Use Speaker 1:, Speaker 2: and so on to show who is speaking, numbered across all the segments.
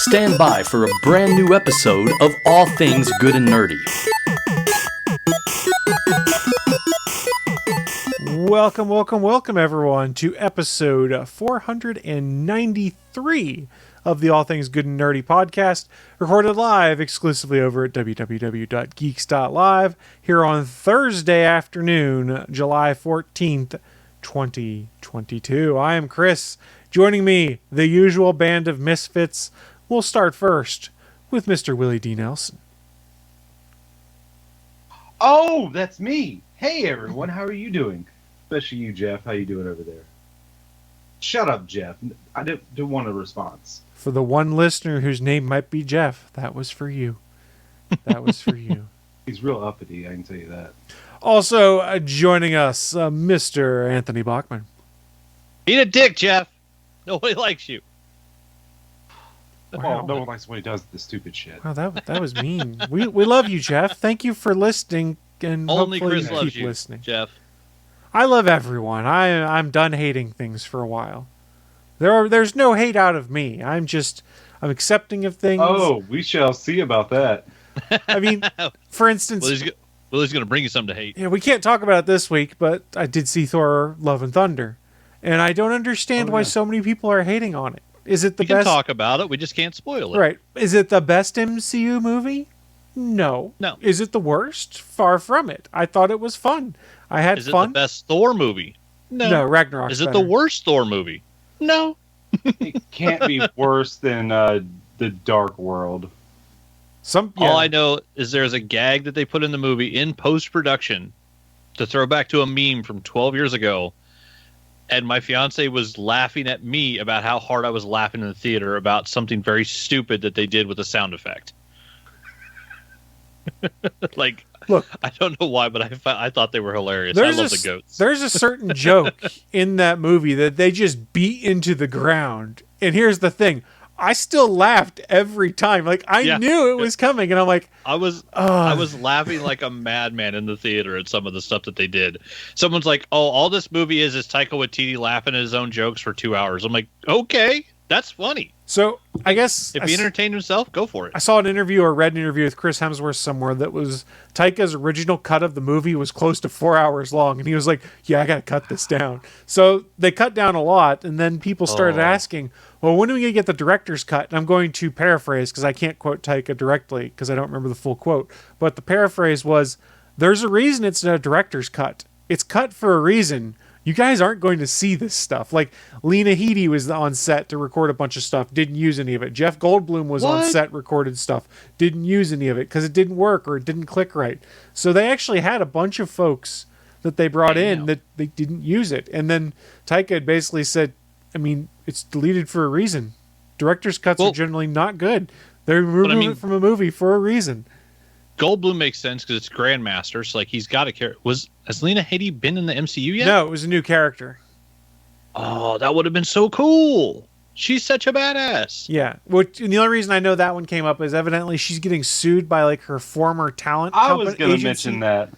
Speaker 1: Stand by for a brand new episode of All Things Good and Nerdy.
Speaker 2: Welcome, everyone, to episode 493 of the All Things Good and Nerdy podcast, recorded live exclusively over at www.geeks.live here on Thursday afternoon, July 14th, 2022. I am Chris. Joining me, the usual band of misfits. We'll start first with Mr. Willie D. Nelson.
Speaker 3: Oh, that's me. Hey, everyone. How are you doing? Especially you, Jeff. How you doing over there? Shut up, Jeff. I don't want a response.
Speaker 2: For the one listener whose name might be Jeff, that was for you. That was for you.
Speaker 3: He's real uppity, I can tell you that.
Speaker 2: Also joining us, Mr. Anthony Bachman.
Speaker 4: Eat a dick, Jeff. Nobody likes you.
Speaker 3: Wow. Oh, no one likes when he does this stupid shit.
Speaker 2: Wow, that was mean. We love you, Jeff. Thank you for listening, and
Speaker 4: only
Speaker 2: hopefully
Speaker 4: Chris
Speaker 2: you
Speaker 4: loves
Speaker 2: keep
Speaker 4: you,
Speaker 2: listening.
Speaker 4: Jeff.
Speaker 2: I love everyone. I'm done hating things for a while. There's no hate out of me. I'm accepting of things.
Speaker 3: Oh, we shall see about that.
Speaker 2: I mean, for instance,
Speaker 4: Willie's going to bring you something to hate.
Speaker 2: Yeah, we can't talk about it this week, but I did see Thor Love and Thunder, and I don't understand why so many people are hating on it. Is it the best?
Speaker 4: We can talk about it. We just can't spoil it.
Speaker 2: Right. Is it the best MCU movie? No. Is it the worst? Far from it. I thought it was fun. I had fun.
Speaker 4: Is it the best Thor movie?
Speaker 2: No, Ragnarok's
Speaker 4: Is it
Speaker 2: better.
Speaker 4: the worst Thor movie? No.
Speaker 3: It can't be worse than The Dark World.
Speaker 4: All I know is there's a gag that they put in the movie in post-production to throw back to a meme from 12 years ago. And my fiance was laughing at me about how hard I was laughing in the theater about something very stupid that they did with a sound effect. Look, I don't know why, but I thought they were hilarious. I love the goats.
Speaker 2: There's a certain joke in that movie that they just beat into the ground. And here's the thing. I still laughed every time. I knew it was coming, and I'm like,
Speaker 4: I was laughing like a madman in the theater at some of the stuff that they did. Someone's like, "Oh, all this movie is Taika Waititi laughing at his own jokes for 2 hours." I'm like, "Okay, that's funny."
Speaker 2: So I guess
Speaker 4: if he entertained himself, go for it.
Speaker 2: I saw an interview or read an interview with Chris Hemsworth somewhere that was Taika's original cut of the movie was close to 4 hours long, and he was like, "Yeah, I got to cut this down." So they cut down a lot, and then people started asking, "Well, when are we going to get the director's cut?" And I'm going to paraphrase because I can't quote Taika directly because I don't remember the full quote. But the paraphrase was, "There's a reason it's a director's cut. It's cut for a reason. You guys aren't going to see this stuff." Like Lena Headey was on set to record a bunch of stuff, didn't use any of it. Jeff Goldblum was on set, recorded stuff, didn't use any of it because it didn't work or it didn't click right. So they actually had a bunch of folks that they brought in that they didn't use it. And then Taika had basically said, I mean, it's deleted for a reason. Director's cuts are generally not good. They're removing it from a movie for a reason.
Speaker 4: Goldblum makes sense because it's Grandmaster, so he's got a character. Has Lena Headey been in the MCU yet?
Speaker 2: No, it was a new character.
Speaker 4: Oh, that would have been so cool. She's such a badass.
Speaker 2: Yeah. And the only reason I know that one came up is evidently she's getting sued by her former talent
Speaker 3: I was going to mention that.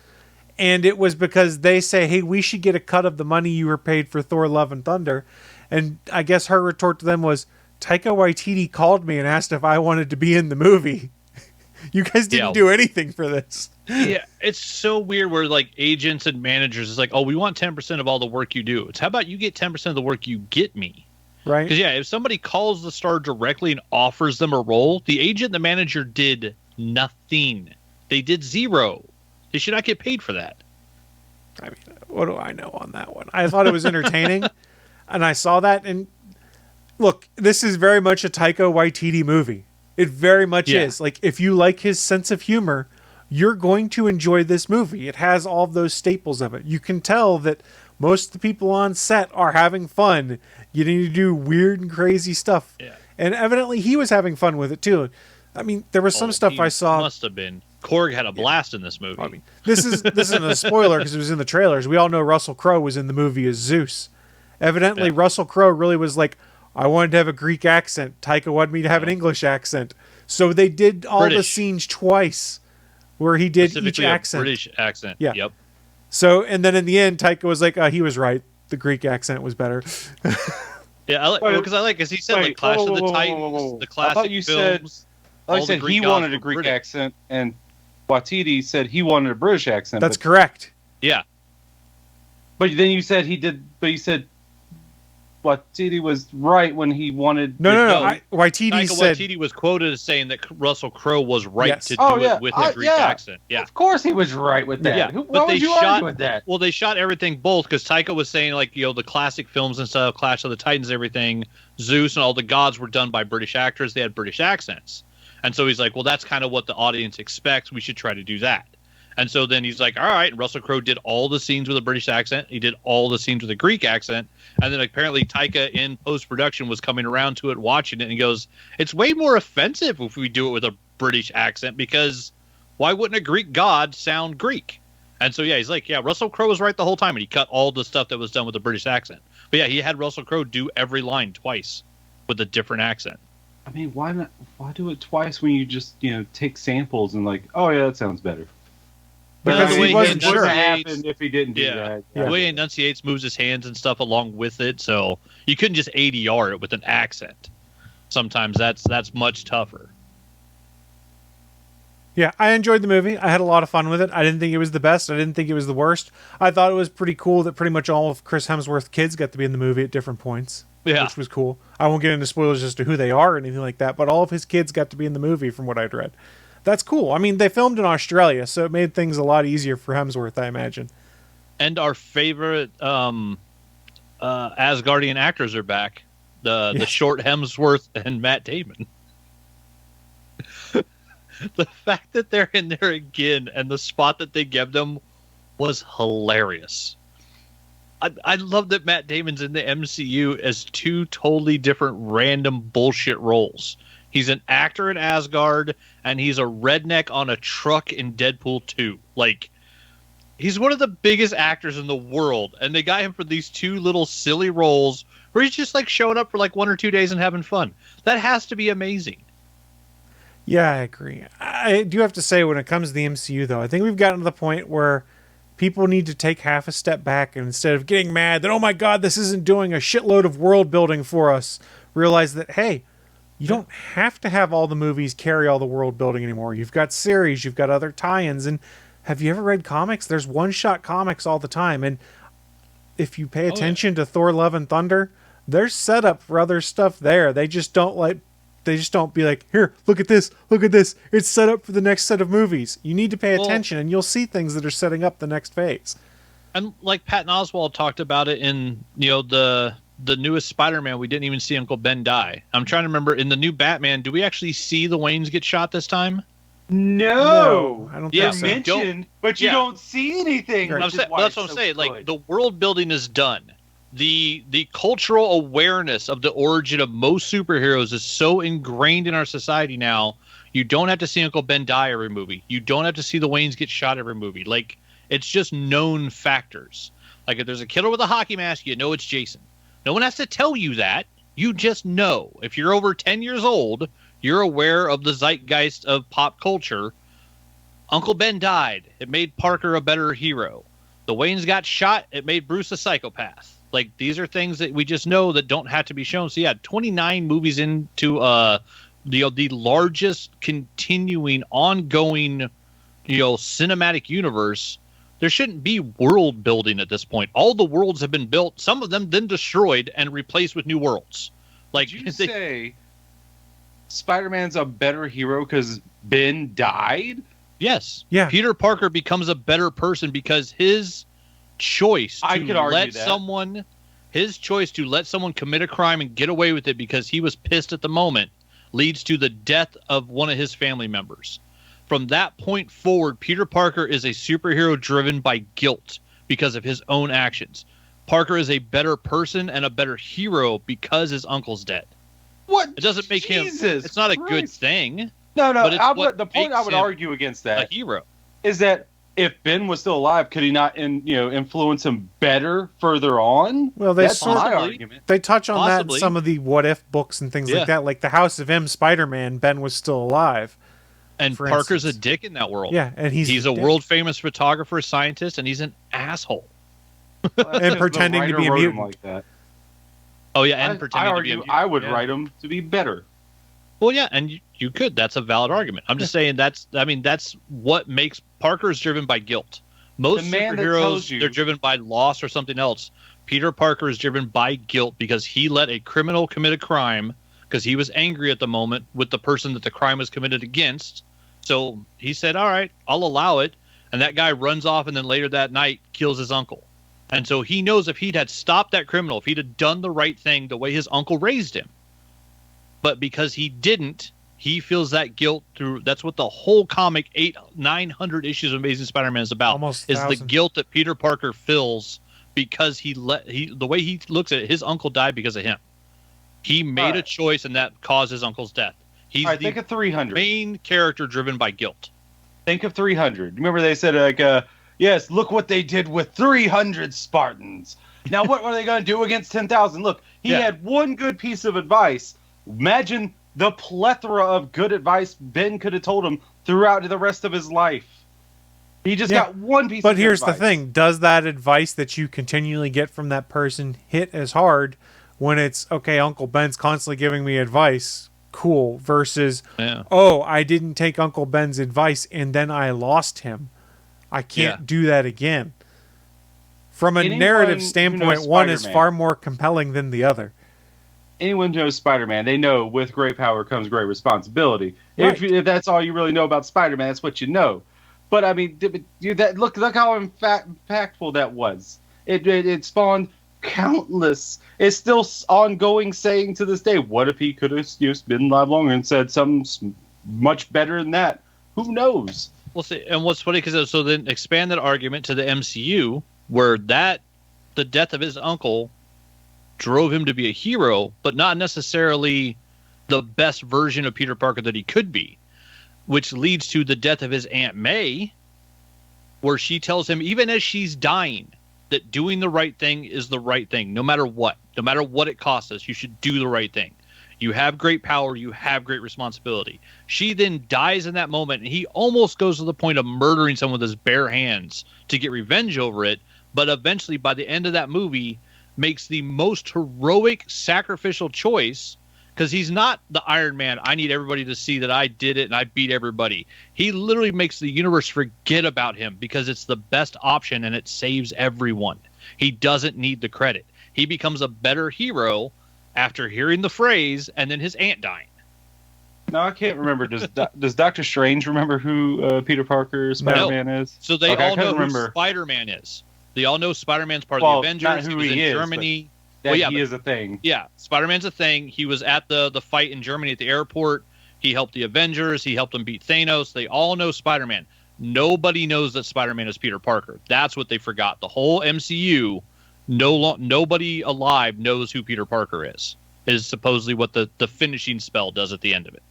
Speaker 2: And it was because they say, "Hey, we should get a cut of the money you were paid for Thor Love and Thunder." And I guess her retort to them was, "Taika Waititi called me and asked if I wanted to be in the movie. You guys didn't do anything for this."
Speaker 4: Yeah, it's so weird where agents and managers is like, "Oh, we want 10% of all the work you do." It's how about you get 10% of the work you get me?
Speaker 2: Right.
Speaker 4: Because if somebody calls the star directly and offers them a role, the agent and the manager did nothing. They did zero. They should not get paid for that.
Speaker 2: I mean, what do I know on that one? I thought it was entertaining, and I saw that. And look, this is very much a Taika Waititi movie. It very much is. If you like his sense of humor, you're going to enjoy this movie. It has all of those staples of it. You can tell that most of the people on set are having fun, getting to do weird and crazy stuff. Yeah. And evidently he was having fun with it too. I mean, there was some stuff I saw.
Speaker 4: Must have been. Korg had a blast in this movie.
Speaker 2: I mean, this isn't a spoiler because it was in the trailers. We all know Russell Crowe was in the movie as Zeus. Evidently, Russell Crowe really was like, I wanted to have a Greek accent. Taika wanted me to have an English accent. So they did all the scenes twice where he did each accent.
Speaker 4: British accent.
Speaker 2: Yeah.
Speaker 4: Yep.
Speaker 2: So, and then in the end, Taika was like, he was right. The Greek accent was better.
Speaker 4: Yeah, because he said like Clash of the Titans, the classic
Speaker 3: I thought you
Speaker 4: films.
Speaker 3: said he wanted a Greek accent, and Waititi said he wanted a British accent.
Speaker 2: That's correct.
Speaker 4: Yeah.
Speaker 3: But then you said he did. But you said Waititi was right when he wanted.
Speaker 2: No. Waititi
Speaker 4: was quoted as saying that Russell Crowe was right to do it with a Greek accent. Yeah,
Speaker 3: of course he was right with that.
Speaker 4: Yeah,
Speaker 3: Why would you argue with that?
Speaker 4: Well, they shot everything both because Taika was saying like the classic films and stuff, Clash of the Titans, and everything, Zeus and all the gods were done by British actors. They had British accents, and so he's like, well, that's kind of what the audience expects. We should try to do that. And so then he's like, all right. And Russell Crowe did all the scenes with a British accent. He did all the scenes with a Greek accent. And then apparently Taika in post-production was coming around to it, watching it, and he goes, it's way more offensive if we do it with a British accent because why wouldn't a Greek god sound Greek? And so, he's like, Russell Crowe was right the whole time. And he cut all the stuff that was done with a British accent. But he had Russell Crowe do every line twice with a different accent.
Speaker 3: I mean, why not? Why do it twice when you just, take samples and like, oh, yeah, that sounds better.
Speaker 2: Because he wasn't sure
Speaker 3: what happened if he didn't do that.
Speaker 4: The way he enunciates, moves his hands and stuff along with it, so you couldn't just ADR it with an accent. Sometimes that's much tougher.
Speaker 2: Yeah, I enjoyed the movie. I had a lot of fun with it. I didn't think it was the best. I didn't think it was the worst. I thought it was pretty cool that pretty much all of Chris Hemsworth's kids got to be in the movie at different points.
Speaker 4: Yeah.
Speaker 2: Which was cool. I won't get into spoilers as to who they are or anything like that, but all of his kids got to be in the movie from what I'd read. That's cool. I mean, they filmed in Australia, so it made things a lot easier for Hemsworth, I imagine.
Speaker 4: And our favorite Asgardian actors are back. The short Hemsworth and Matt Damon. The fact that they're in there again and the spot that they gave them was hilarious. I love that Matt Damon's in the MCU as two totally different random bullshit roles. He's an actor in Asgard, and he's a redneck on a truck in Deadpool 2. Like, he's one of the biggest actors in the world, and they got him for these two little silly roles where he's just, like, showing up for, like, 1 or 2 days and having fun. That has to be amazing.
Speaker 2: Yeah, I agree. I do have to say, when it comes to the MCU, though, I think we've gotten to the point where people need to take half a step back, and instead of getting mad that, oh my God, this isn't doing a shitload of world building for us, realize that, hey, you don't have to have all the movies carry all the world building anymore. You've got series, you've got other tie-ins, and have you ever read comics? There's one-shot comics all the time, and if you pay attention to Thor Love and Thunder, there's setup for other stuff there. They just don't be like, here, look at this, it's set up for the next set of movies. You need to pay attention, and you'll see things that are setting up the next phase.
Speaker 4: And like Patton Oswalt talked about it in the newest Spider-Man, we didn't even see Uncle Ben die. I'm trying to remember, in the new Batman, do we actually see the Waynes get shot this time?
Speaker 3: No,
Speaker 2: I don't think so.
Speaker 3: Mentioned, but you don't see anything.
Speaker 4: Right. That's what I'm saying. Like, the world building is done. The cultural awareness of the origin of most superheroes is so ingrained in our society now. You don't have to see Uncle Ben die every movie. You don't have to see the Waynes get shot every movie. Like, it's just known factors. Like, if there's a killer with a hockey mask, you know it's Jason. No one has to tell you that. You just know. If you're over 10 years old, you're aware of the zeitgeist of pop culture. Uncle Ben died. It made Parker a better hero. The Waynes got shot. It made Bruce a psychopath. Like, these are things that we just know that don't have to be shown. So, 29 movies into the largest continuing, ongoing, cinematic universe. There shouldn't be world building at this point. All the worlds have been built. Some of them then destroyed and replaced with new worlds. Like,
Speaker 3: did you say Spider-Man's a better hero because Ben died?
Speaker 4: Yes.
Speaker 2: Yeah.
Speaker 4: Peter Parker becomes a better person because his choice to let someone commit a crime and get away with it because he was pissed at the moment leads to the death of one of his family members. From that point forward, Peter Parker is a superhero driven by guilt because of his own actions. Parker is a better person and a better hero because his uncle's dead.
Speaker 3: What?
Speaker 4: It doesn't make him. It's not a good thing.
Speaker 3: No. The point I would argue against that
Speaker 4: a hero
Speaker 3: is that if Ben was still alive, could he not influence him better further on?
Speaker 2: Well,
Speaker 3: that's my argument.
Speaker 2: They touch on that in some of the What If books and things like that. Like the House of M Spider-Man, Ben was still alive.
Speaker 4: And Parker's a dick in that world.
Speaker 2: Yeah, and he's
Speaker 4: a world-famous photographer, scientist, and he's an asshole.
Speaker 2: And pretending to be a mutant.
Speaker 3: Like that.
Speaker 4: Oh yeah, and pretending to be a mutant.
Speaker 3: I would write them to be better.
Speaker 4: Well, yeah, and you could. That's a valid argument. I'm just saying that's what makes Parker's driven by guilt. Most superheroes, they're driven by loss or something else. Peter Parker is driven by guilt because he let a criminal commit a crime because he was angry at the moment with the person that the crime was committed against. So he said, all right, I'll allow it. And that guy runs off and then later that night kills his uncle. And so he knows if he'd had stopped that criminal, if he'd had done the right thing the way his uncle raised him. But because he didn't, he feels that guilt through. That's what the whole comic 900 issues of Amazing Spider-Man is about.
Speaker 2: Almost
Speaker 4: is
Speaker 2: 1,000.
Speaker 4: The guilt that Peter Parker feels because the way he looks at it, his uncle died because of him. He made a choice and that caused his uncle's death. He's the
Speaker 3: think of 300.
Speaker 4: Main character driven by guilt.
Speaker 3: Think of 300. Remember they said yes, look what they did with 300 Spartans. Now what are they going to do against 10,000? Look, he had one good piece of advice. Imagine the plethora of good advice Ben could have told him throughout the rest of his life. He just got one piece of advice.
Speaker 2: But here's the thing. Does that advice that you continually get from that person hit as hard when it's, okay, Uncle Ben's constantly giving me advice, cool, versus, oh, I didn't take Uncle Ben's advice and then I lost him. I can't do that again. From a narrative standpoint, one is far more compelling than the other.
Speaker 3: Anyone who knows Spider-Man, they know with great power comes great responsibility.
Speaker 2: Right.
Speaker 3: If that's all you really know about Spider-Man, that's what you know. But I mean, look how impactful that was. It spawned countless. It's still ongoing saying to this day. What if he could have been alive longer and said something much better than that? Who knows?
Speaker 4: Well, see, and what's funny because so then expand that argument to the MCU, where the death of his uncle drove him to be a hero, but not necessarily the best version of Peter Parker that he could be, which leads to the death of his Aunt May, where she tells him, even as she's dying, that doing the right thing is the right thing, no matter what it costs us, you should do the right thing. You have great power, you have great responsibility. She then dies in that moment, and he almost goes to the point of murdering someone with his bare hands to get revenge over it, but eventually, by the end of that movie, makes the most heroic, sacrificial choice, because he's not the Iron Man, I need everybody to see that I did it and I beat everybody. He literally makes the universe forget about him because it's the best option and it saves everyone. He doesn't need the credit. He becomes a better hero after hearing the phrase and then his aunt dying.
Speaker 3: No, I can't remember. Does Doctor Strange remember who Peter Parker Spider-Man is?
Speaker 4: So they all know who Spider-Man is. They all know Spider-Man's part of the Avengers.
Speaker 3: Not who
Speaker 4: he was
Speaker 3: he
Speaker 4: in
Speaker 3: is,
Speaker 4: Germany.
Speaker 3: He is a thing.
Speaker 4: Yeah, Spider-Man's a thing. He was at the fight in Germany at the airport. He helped the Avengers. He helped them beat Thanos. They all know Spider-Man. Nobody knows that Spider-Man is Peter Parker. That's what they forgot. The whole MCU, nobody alive knows who Peter Parker is supposedly what the finishing spell does at the end of it.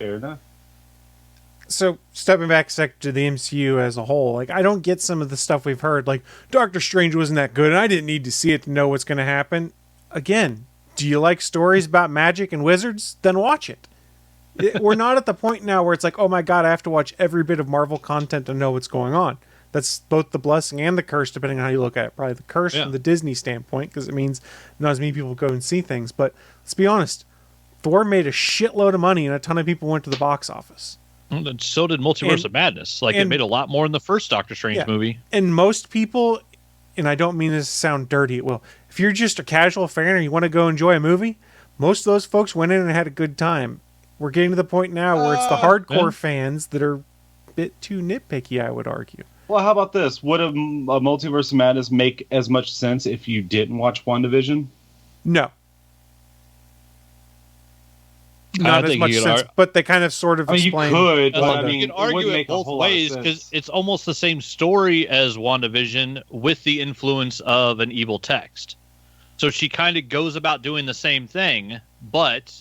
Speaker 3: Fair enough.
Speaker 2: So, stepping back a sec to the MCU as a whole, like, I don't get some of the stuff we've heard, like, Doctor Strange wasn't that good, and I didn't need to see it to know what's going to happen. Again, do you like stories about magic and wizards? Then watch it. We're not at the point now where it's like, oh my god, I have to watch every bit of Marvel content to know what's going on. That's both the blessing and the curse, depending on how you look at it. Probably the curse from the Disney standpoint, because it means not as many people go and see things. But let's be honest, Thor made a shitload of money, and a ton of people went to the box office.
Speaker 4: And so did Multiverse of Madness. Like, it made a lot more in the first Doctor Strange movie.
Speaker 2: And most people, and I don't mean this to sound dirty, it will. If you're just a casual fan or you want to go enjoy a movie, most of those folks went in and had a good time. We're getting to the point now where it's the hardcore fans that are a bit too nitpicky, I would argue.
Speaker 3: Well, how about this? Would a Multiverse of Madness make as much sense if you didn't watch WandaVision?
Speaker 2: No. Not as much sense, but they kind of sort of explain.
Speaker 3: You could,
Speaker 4: but you can argue it both ways because it's almost the same story as WandaVision with the influence of an evil text. So she kind of goes about doing the same thing, but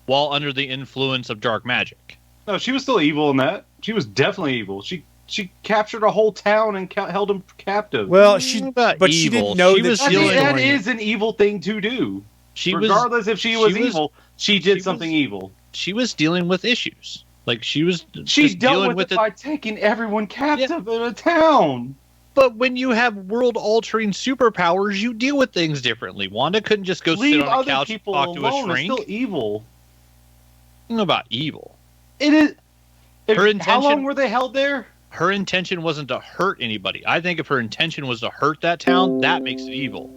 Speaker 4: while under the influence of dark magic.
Speaker 3: No, she was still evil in that. She was definitely evil. She captured a whole town and held them captive.
Speaker 2: Well, she didn't know
Speaker 3: that is an evil thing to do. Regardless if she was evil, she did something evil.
Speaker 4: She was dealing with issues. Like she
Speaker 3: dealt with it by taking everyone captive in a town.
Speaker 4: But when you have world-altering superpowers, you deal with things differently. Wanda couldn't just go sit on a couch and talk to a shrink.
Speaker 3: It's still evil.
Speaker 4: I don't know about evil.
Speaker 3: It is.
Speaker 4: Her intention,
Speaker 3: how long were they held there?
Speaker 4: Her intention wasn't to hurt anybody. I think if her intention was to hurt that town, that makes it evil.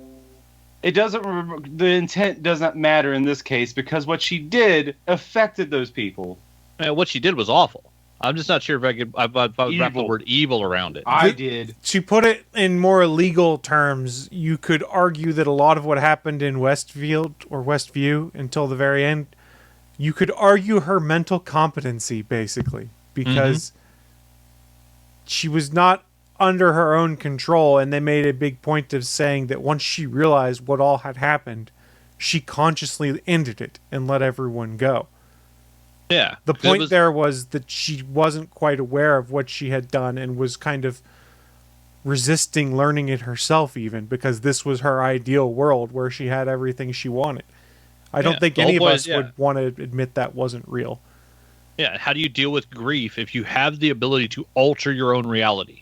Speaker 3: It doesn't. The intent doesn't matter in this case because what she did affected those people.
Speaker 4: What she did was awful. I'm just not sure if I could wrap the word evil around it.
Speaker 3: I did.
Speaker 2: To put it in more legal terms, you could argue that a lot of what happened in Westview until the very end, you could argue her mental competency, basically, because she was not under her own control, and they made a big point of saying that once she realized what all had happened, she consciously ended it and let everyone go.
Speaker 4: Yeah.
Speaker 2: The point there was that she wasn't quite aware of what she had done and was kind of resisting learning it herself even, because this was her ideal world where she had everything she wanted. I don't think any of us would want to admit that wasn't real.
Speaker 4: Yeah, how do you deal with grief if you have the ability to alter your own reality?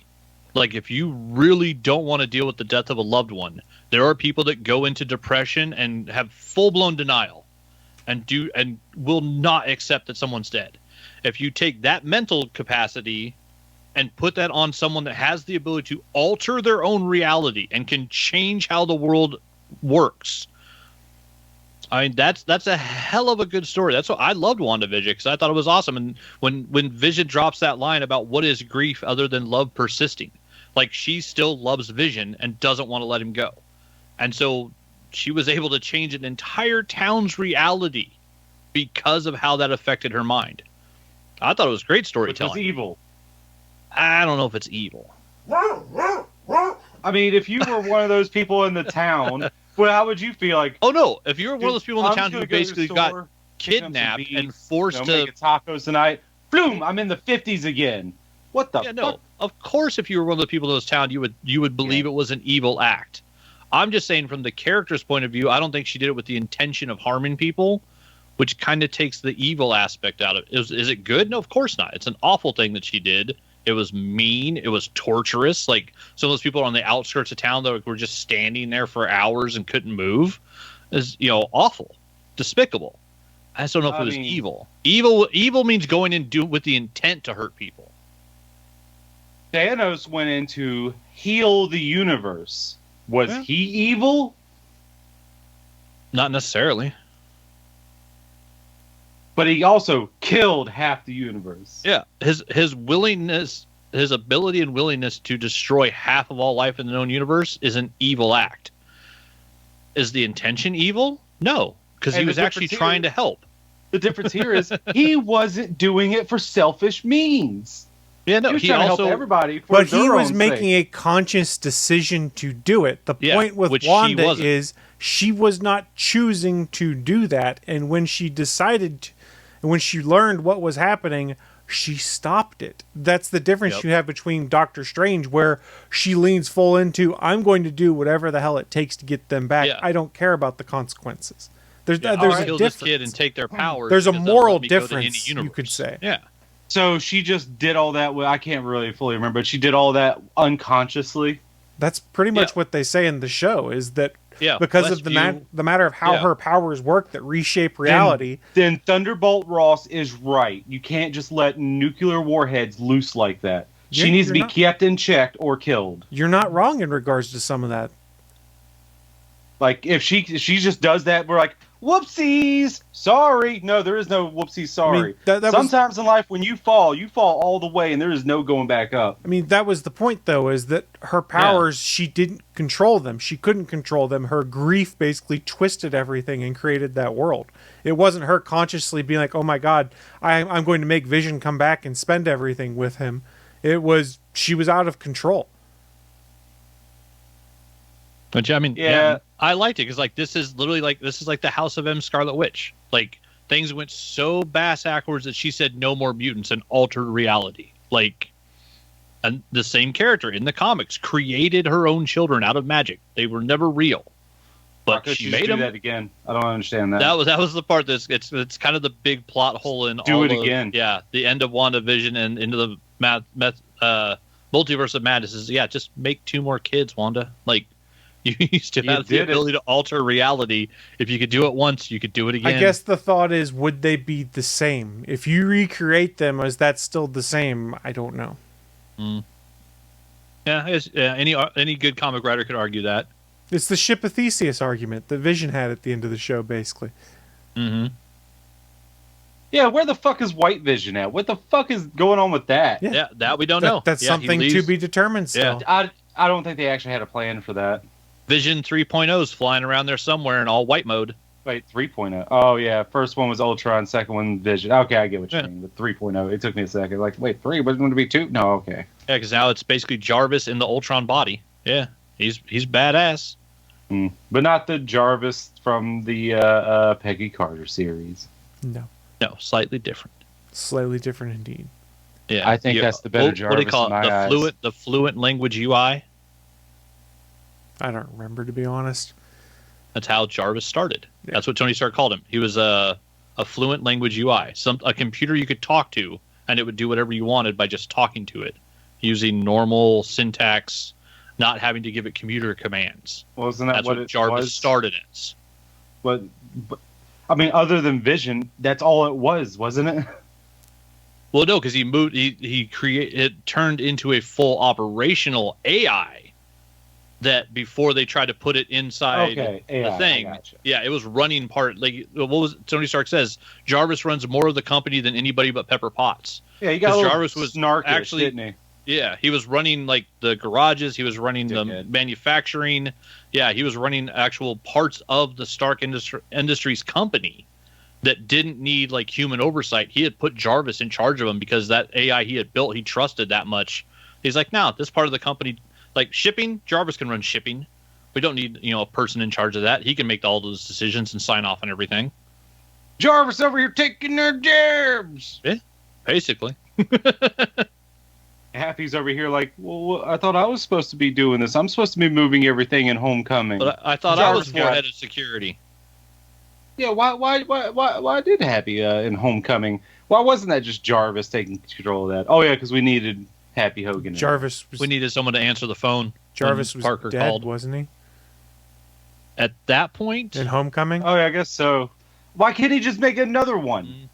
Speaker 4: Like, if you really don't want to deal with the death of a loved one, there are people that go into depression and have full-blown denial and will not accept that someone's dead. If you take that mental capacity and put that on someone that has the ability to alter their own reality and can change how the world works, I mean, that's a hell of a good story. That's what I loved WandaVision, because I thought it was awesome. And when Vision drops that line about what is grief other than love persisting, like, she still loves Vision and doesn't want to let him go. And so she was able to change an entire town's reality because of how that affected her mind. I thought it was great storytelling.
Speaker 3: Which was evil.
Speaker 4: I don't know if it's evil.
Speaker 3: I mean, if you were one of those people in the town, well, how would you feel? Like,
Speaker 4: oh no, if you were one of those people in the town who basically got kidnapped and forced to
Speaker 3: make tacos tonight, boom, I'm in the 50s again. What the fuck?
Speaker 4: No, of course, if you were one of the people in this town, you would believe it was an evil act. I'm just saying, from the character's point of view, I don't think she did it with the intention of harming people, which kind of takes the evil aspect out of it. Is it good? No, of course not. It's an awful thing that she did. It was mean. It was torturous. Like, some of those people on the outskirts of town that were just standing there for hours and couldn't move is, awful, despicable. I just don't know if it was evil. Evil means going in with the intent to hurt people.
Speaker 3: Thanos went in to heal the universe. Was he evil?
Speaker 4: Not necessarily.
Speaker 3: But he also killed half the universe.
Speaker 4: Yeah, his willingness, his ability and willingness to destroy half of all life in the known universe is an evil act. Is the intention evil? No, because he was actually trying to help.
Speaker 3: The difference here is he wasn't doing it for selfish means.
Speaker 4: Yeah, no,
Speaker 3: he was trying to help everybody.
Speaker 2: But he was making a conscious decision to do it. The point with Wanda is she was not choosing to do that, and when she decided, and when she learned what was happening, she stopped it. That's the difference you have between Doctor Strange, where she leans full into, I'm going to do whatever the hell it takes to get them back. I don't care about the consequences. There's a difference.
Speaker 4: This kid and take their powers.
Speaker 2: There's a moral difference, you could say.
Speaker 4: Yeah.
Speaker 3: So she just did all that. I can't really fully remember, but she did all that unconsciously.
Speaker 2: That's pretty much what they say in the show, is that because of the matter of how her powers work that reshape reality.
Speaker 3: Then Thunderbolt Ross is right. You can't just let nuclear warheads loose like that. She needs to be kept in check or killed.
Speaker 2: You're not wrong in regards to some of that.
Speaker 3: Like, if she just does that, we're like, whoopsies, sorry. No, there is no whoopsies, sorry. I mean, sometimes in life, when you fall all the way, and there is no going back up.
Speaker 2: I mean, that was the point, though, is that her powers, she didn't control them. She couldn't control them. Her grief basically twisted everything and created that world. It wasn't her consciously being like, oh my God, I'm going to make Vision come back and spend everything with him. It was, she was out of control.
Speaker 4: Which, I mean, I liked it because, like, this is like the House of M Scarlet Witch. Like, things went so backwards that she said no more mutants and altered reality. Like, and the same character in the comics created her own children out of magic. They were never real, but she made them.
Speaker 3: Do that again. I don't understand that.
Speaker 4: That was the part that's it's kind of the big plot hole in
Speaker 3: do
Speaker 4: all
Speaker 3: it again.
Speaker 4: The end of WandaVision and into the Multiverse of Madness is, just make 2 more kids, Wanda. Like, you still have the ability to alter reality. If you could do it once, you could do it again.
Speaker 2: I guess the thought is, would they be the same? If you recreate them, is that still the same? I don't know.
Speaker 4: Yeah, any good comic writer could argue that.
Speaker 2: It's the Ship of Theseus argument that Vision had at the end of the show, basically.
Speaker 4: Mm-hmm.
Speaker 3: Yeah, where the fuck is White Vision at? What the fuck is going on with that?
Speaker 4: Yeah, that we don't know.
Speaker 2: That's something to be determined still.
Speaker 3: Yeah. I don't think they actually had a plan for that.
Speaker 4: Vision 3.0 is flying around there somewhere in all white mode.
Speaker 3: Wait, 3.0. Oh, yeah. First one was Ultron, second one Vision. Okay, I get what you mean. But 3.0, it took me a second. Like, wait, 3? Wasn't going to be 2? No, okay.
Speaker 4: Yeah, because now it's basically Jarvis in the Ultron body. Yeah, he's badass.
Speaker 3: But not the Jarvis from the Peggy Carter series.
Speaker 2: No,
Speaker 4: slightly different.
Speaker 2: Slightly different indeed.
Speaker 4: Yeah,
Speaker 3: I think that's the better Jarvis.
Speaker 4: What do you call it? The fluent language UI.
Speaker 2: I don't remember, to be honest.
Speaker 4: That's how Jarvis started. Yeah. That's what Tony Stark called him. He was a fluent language UI, a computer you could talk to, and it would do whatever you wanted by just talking to it, using normal syntax, not having to give it computer commands.
Speaker 3: Well, isn't that what
Speaker 4: Jarvis started as?
Speaker 3: But I mean, other than Vision, that's all it was, wasn't it?
Speaker 4: Well, no, because it turned into a full operational AI. That before they tried to put it inside the thing, it was running part. Like, what was Tony Stark says? Jarvis runs more of the company than anybody but Pepper Potts.
Speaker 3: Yeah, you got Jarvis was snarkish, actually, didn't he?
Speaker 4: Yeah, he was running like the garages. He was running the manufacturing. Yeah, he was running actual parts of the Stark Industries company that didn't need like human oversight. He had put Jarvis in charge of them because that AI he had built, he trusted that much. He's like, no, this part of the company. Like shipping, Jarvis can run shipping. We don't need, a person in charge of that. He can make all those decisions and sign off on everything.
Speaker 3: Jarvis over here taking their jabs.
Speaker 4: Yeah, basically.
Speaker 3: Happy's over here like, well, I thought I was supposed to be doing this. I'm supposed to be moving everything in Homecoming.
Speaker 4: But I thought Jarvis I was more head of security.
Speaker 3: Yeah, why did Happy in Homecoming? Why wasn't that just Jarvis taking control of that? Oh yeah, because we needed Happy Hogan.
Speaker 4: We needed someone to answer the phone.
Speaker 2: Jarvis was Parker dead, called. Wasn't he?
Speaker 4: At that point?
Speaker 2: In Homecoming?
Speaker 3: Oh, yeah, I guess so. Why can't he just make another one?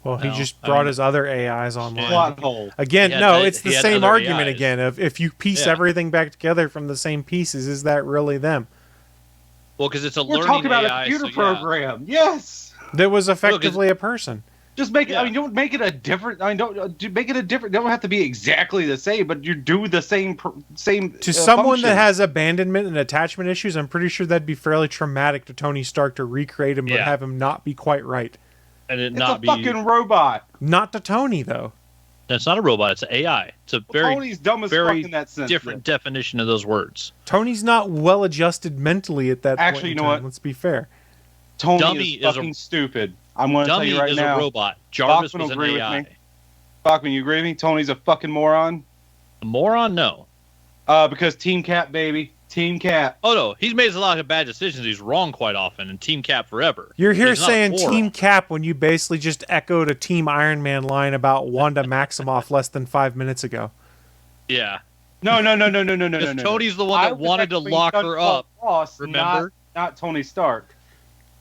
Speaker 2: Well, he just brought his other AIs online.
Speaker 3: Plot hole.
Speaker 2: Again, it's the same argument AIs. Again of if you piece everything back together from the same pieces, is that really them?
Speaker 4: Well, because it's
Speaker 3: We're talking about a computer program. Yes.
Speaker 2: That was effectively a person.
Speaker 3: Just make it. I mean, don't make it a different. I mean, don't make it a different. Don't have to be exactly the same, but you do the same. To
Speaker 2: someone
Speaker 3: function.
Speaker 2: that has abandonment and attachment issues, I'm pretty sure that'd be fairly traumatic to Tony Stark to recreate him, but have him not be quite right.
Speaker 4: And
Speaker 3: it's a fucking robot.
Speaker 2: Not to Tony though.
Speaker 4: That's not a robot. It's an AI. It's a
Speaker 3: Tony's dumb as fuck in that sense.
Speaker 4: Different definition of those words.
Speaker 2: Tony's not well adjusted mentally at that point.
Speaker 3: Actually, you know what?
Speaker 2: Let's be fair.
Speaker 3: Tony is fucking stupid. I'm going to tell you right now.
Speaker 4: Dummy is a robot. Jarvis
Speaker 3: Bachman
Speaker 4: was an AI.
Speaker 3: With me. Bachman, you agree with me? Tony's a fucking moron?
Speaker 4: A moron? No.
Speaker 3: Because Team Cap, baby. Team Cap.
Speaker 4: Oh, no. He's made a lot of bad decisions. He's wrong quite often, and Team Cap forever.
Speaker 2: You're here saying Team Cap when you basically just echoed a Team Iron Man line about Wanda Maximoff less than 5 minutes ago.
Speaker 4: Yeah.
Speaker 3: No.
Speaker 4: Tony's the one that wanted to lock her up. Remember?
Speaker 3: Not Tony Stark.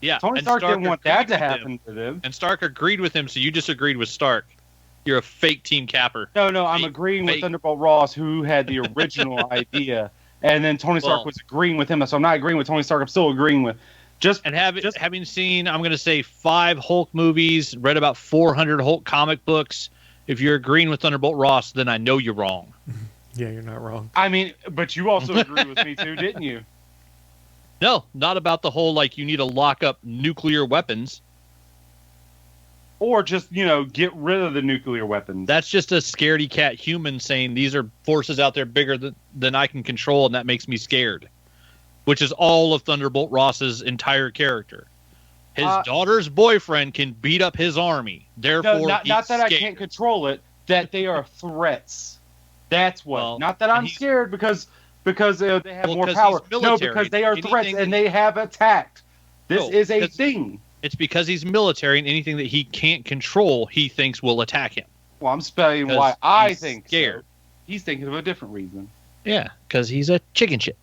Speaker 4: Yeah,
Speaker 3: Tony Stark didn't want that to happen to them.
Speaker 4: And Stark agreed with him, so you disagreed with Stark. You're a fake Team Capper.
Speaker 3: No, I'm agreeing with Thunderbolt Ross, who had the original idea. And then Tony Stark was agreeing with him. So I'm not agreeing with Tony Stark. I'm still agreeing with... having seen, I'm going to say, 5 Hulk movies, read about 400 Hulk comic books, if you're agreeing with Thunderbolt Ross, then I know you're wrong.
Speaker 2: Yeah, you're not wrong.
Speaker 3: I mean, but you also agree with me too, didn't you?
Speaker 4: No, not about the whole, like, you need to lock up nuclear weapons.
Speaker 3: Or just, get rid of the nuclear weapons.
Speaker 4: That's just a scaredy cat human saying these are forces out there bigger than I can control, and that makes me scared. Which is all of Thunderbolt Ross's entire character. His daughter's boyfriend can beat up his army. Therefore,
Speaker 3: not that scared. I can't control it, that they are threats. That's what. Well, not that I'm scared because they have more power. No, because they are threats and they have attacked. This is a thing.
Speaker 4: It's because he's military, and anything that he can't control, he thinks will attack him.
Speaker 3: Well, I'm spelling why I think
Speaker 4: scared.
Speaker 3: So. He's thinking of a different reason.
Speaker 4: Yeah, because he's a chicken shit.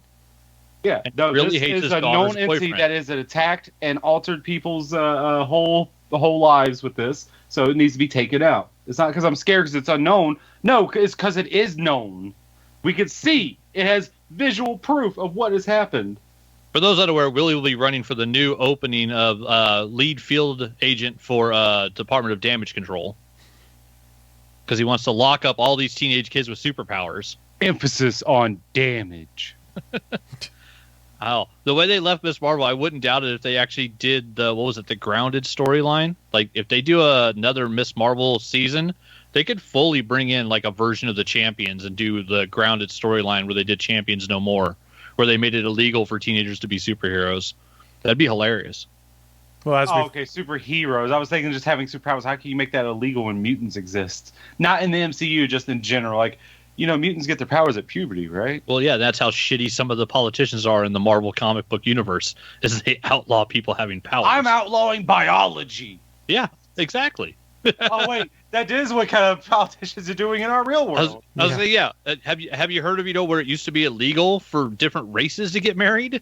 Speaker 3: Yeah, no,
Speaker 4: really
Speaker 3: this
Speaker 4: hates
Speaker 3: is
Speaker 4: his
Speaker 3: a
Speaker 4: daughter's
Speaker 3: known entity
Speaker 4: boyfriend.
Speaker 3: that has attacked and altered people's whole lives with this, so it needs to be taken out. It's not because I'm scared because it's unknown. No, it's because it is known. We can see it has visual proof of what has happened.
Speaker 4: For those unaware, Willie will be running for the new opening of lead field agent for Department of Damage Control because he wants to lock up all these teenage kids with superpowers.
Speaker 3: Emphasis on damage.
Speaker 4: Oh, the way they left Miss Marvel, I wouldn't doubt it if they actually did the Grounded storyline. Like, if they do another Miss Marvel season, they could fully bring in like a version of the Champions and do the Grounded storyline where they did Champions No More, where they made it illegal for teenagers to be superheroes. That'd be hilarious.
Speaker 2: Well,
Speaker 3: okay, superheroes. I was thinking just having superpowers. How can you make that illegal when mutants exist? Not in the MCU, just in general. Like, mutants get their powers at puberty, right?
Speaker 4: Well, yeah, that's how shitty some of the politicians are in the Marvel comic book universe, is they outlaw people having powers.
Speaker 3: I'm outlawing biology.
Speaker 4: Yeah, exactly.
Speaker 3: Oh, wait, that is what kind of politicians are doing in our real world.
Speaker 4: I was saying, yeah. Have you heard of, where it used to be illegal for different races to get married?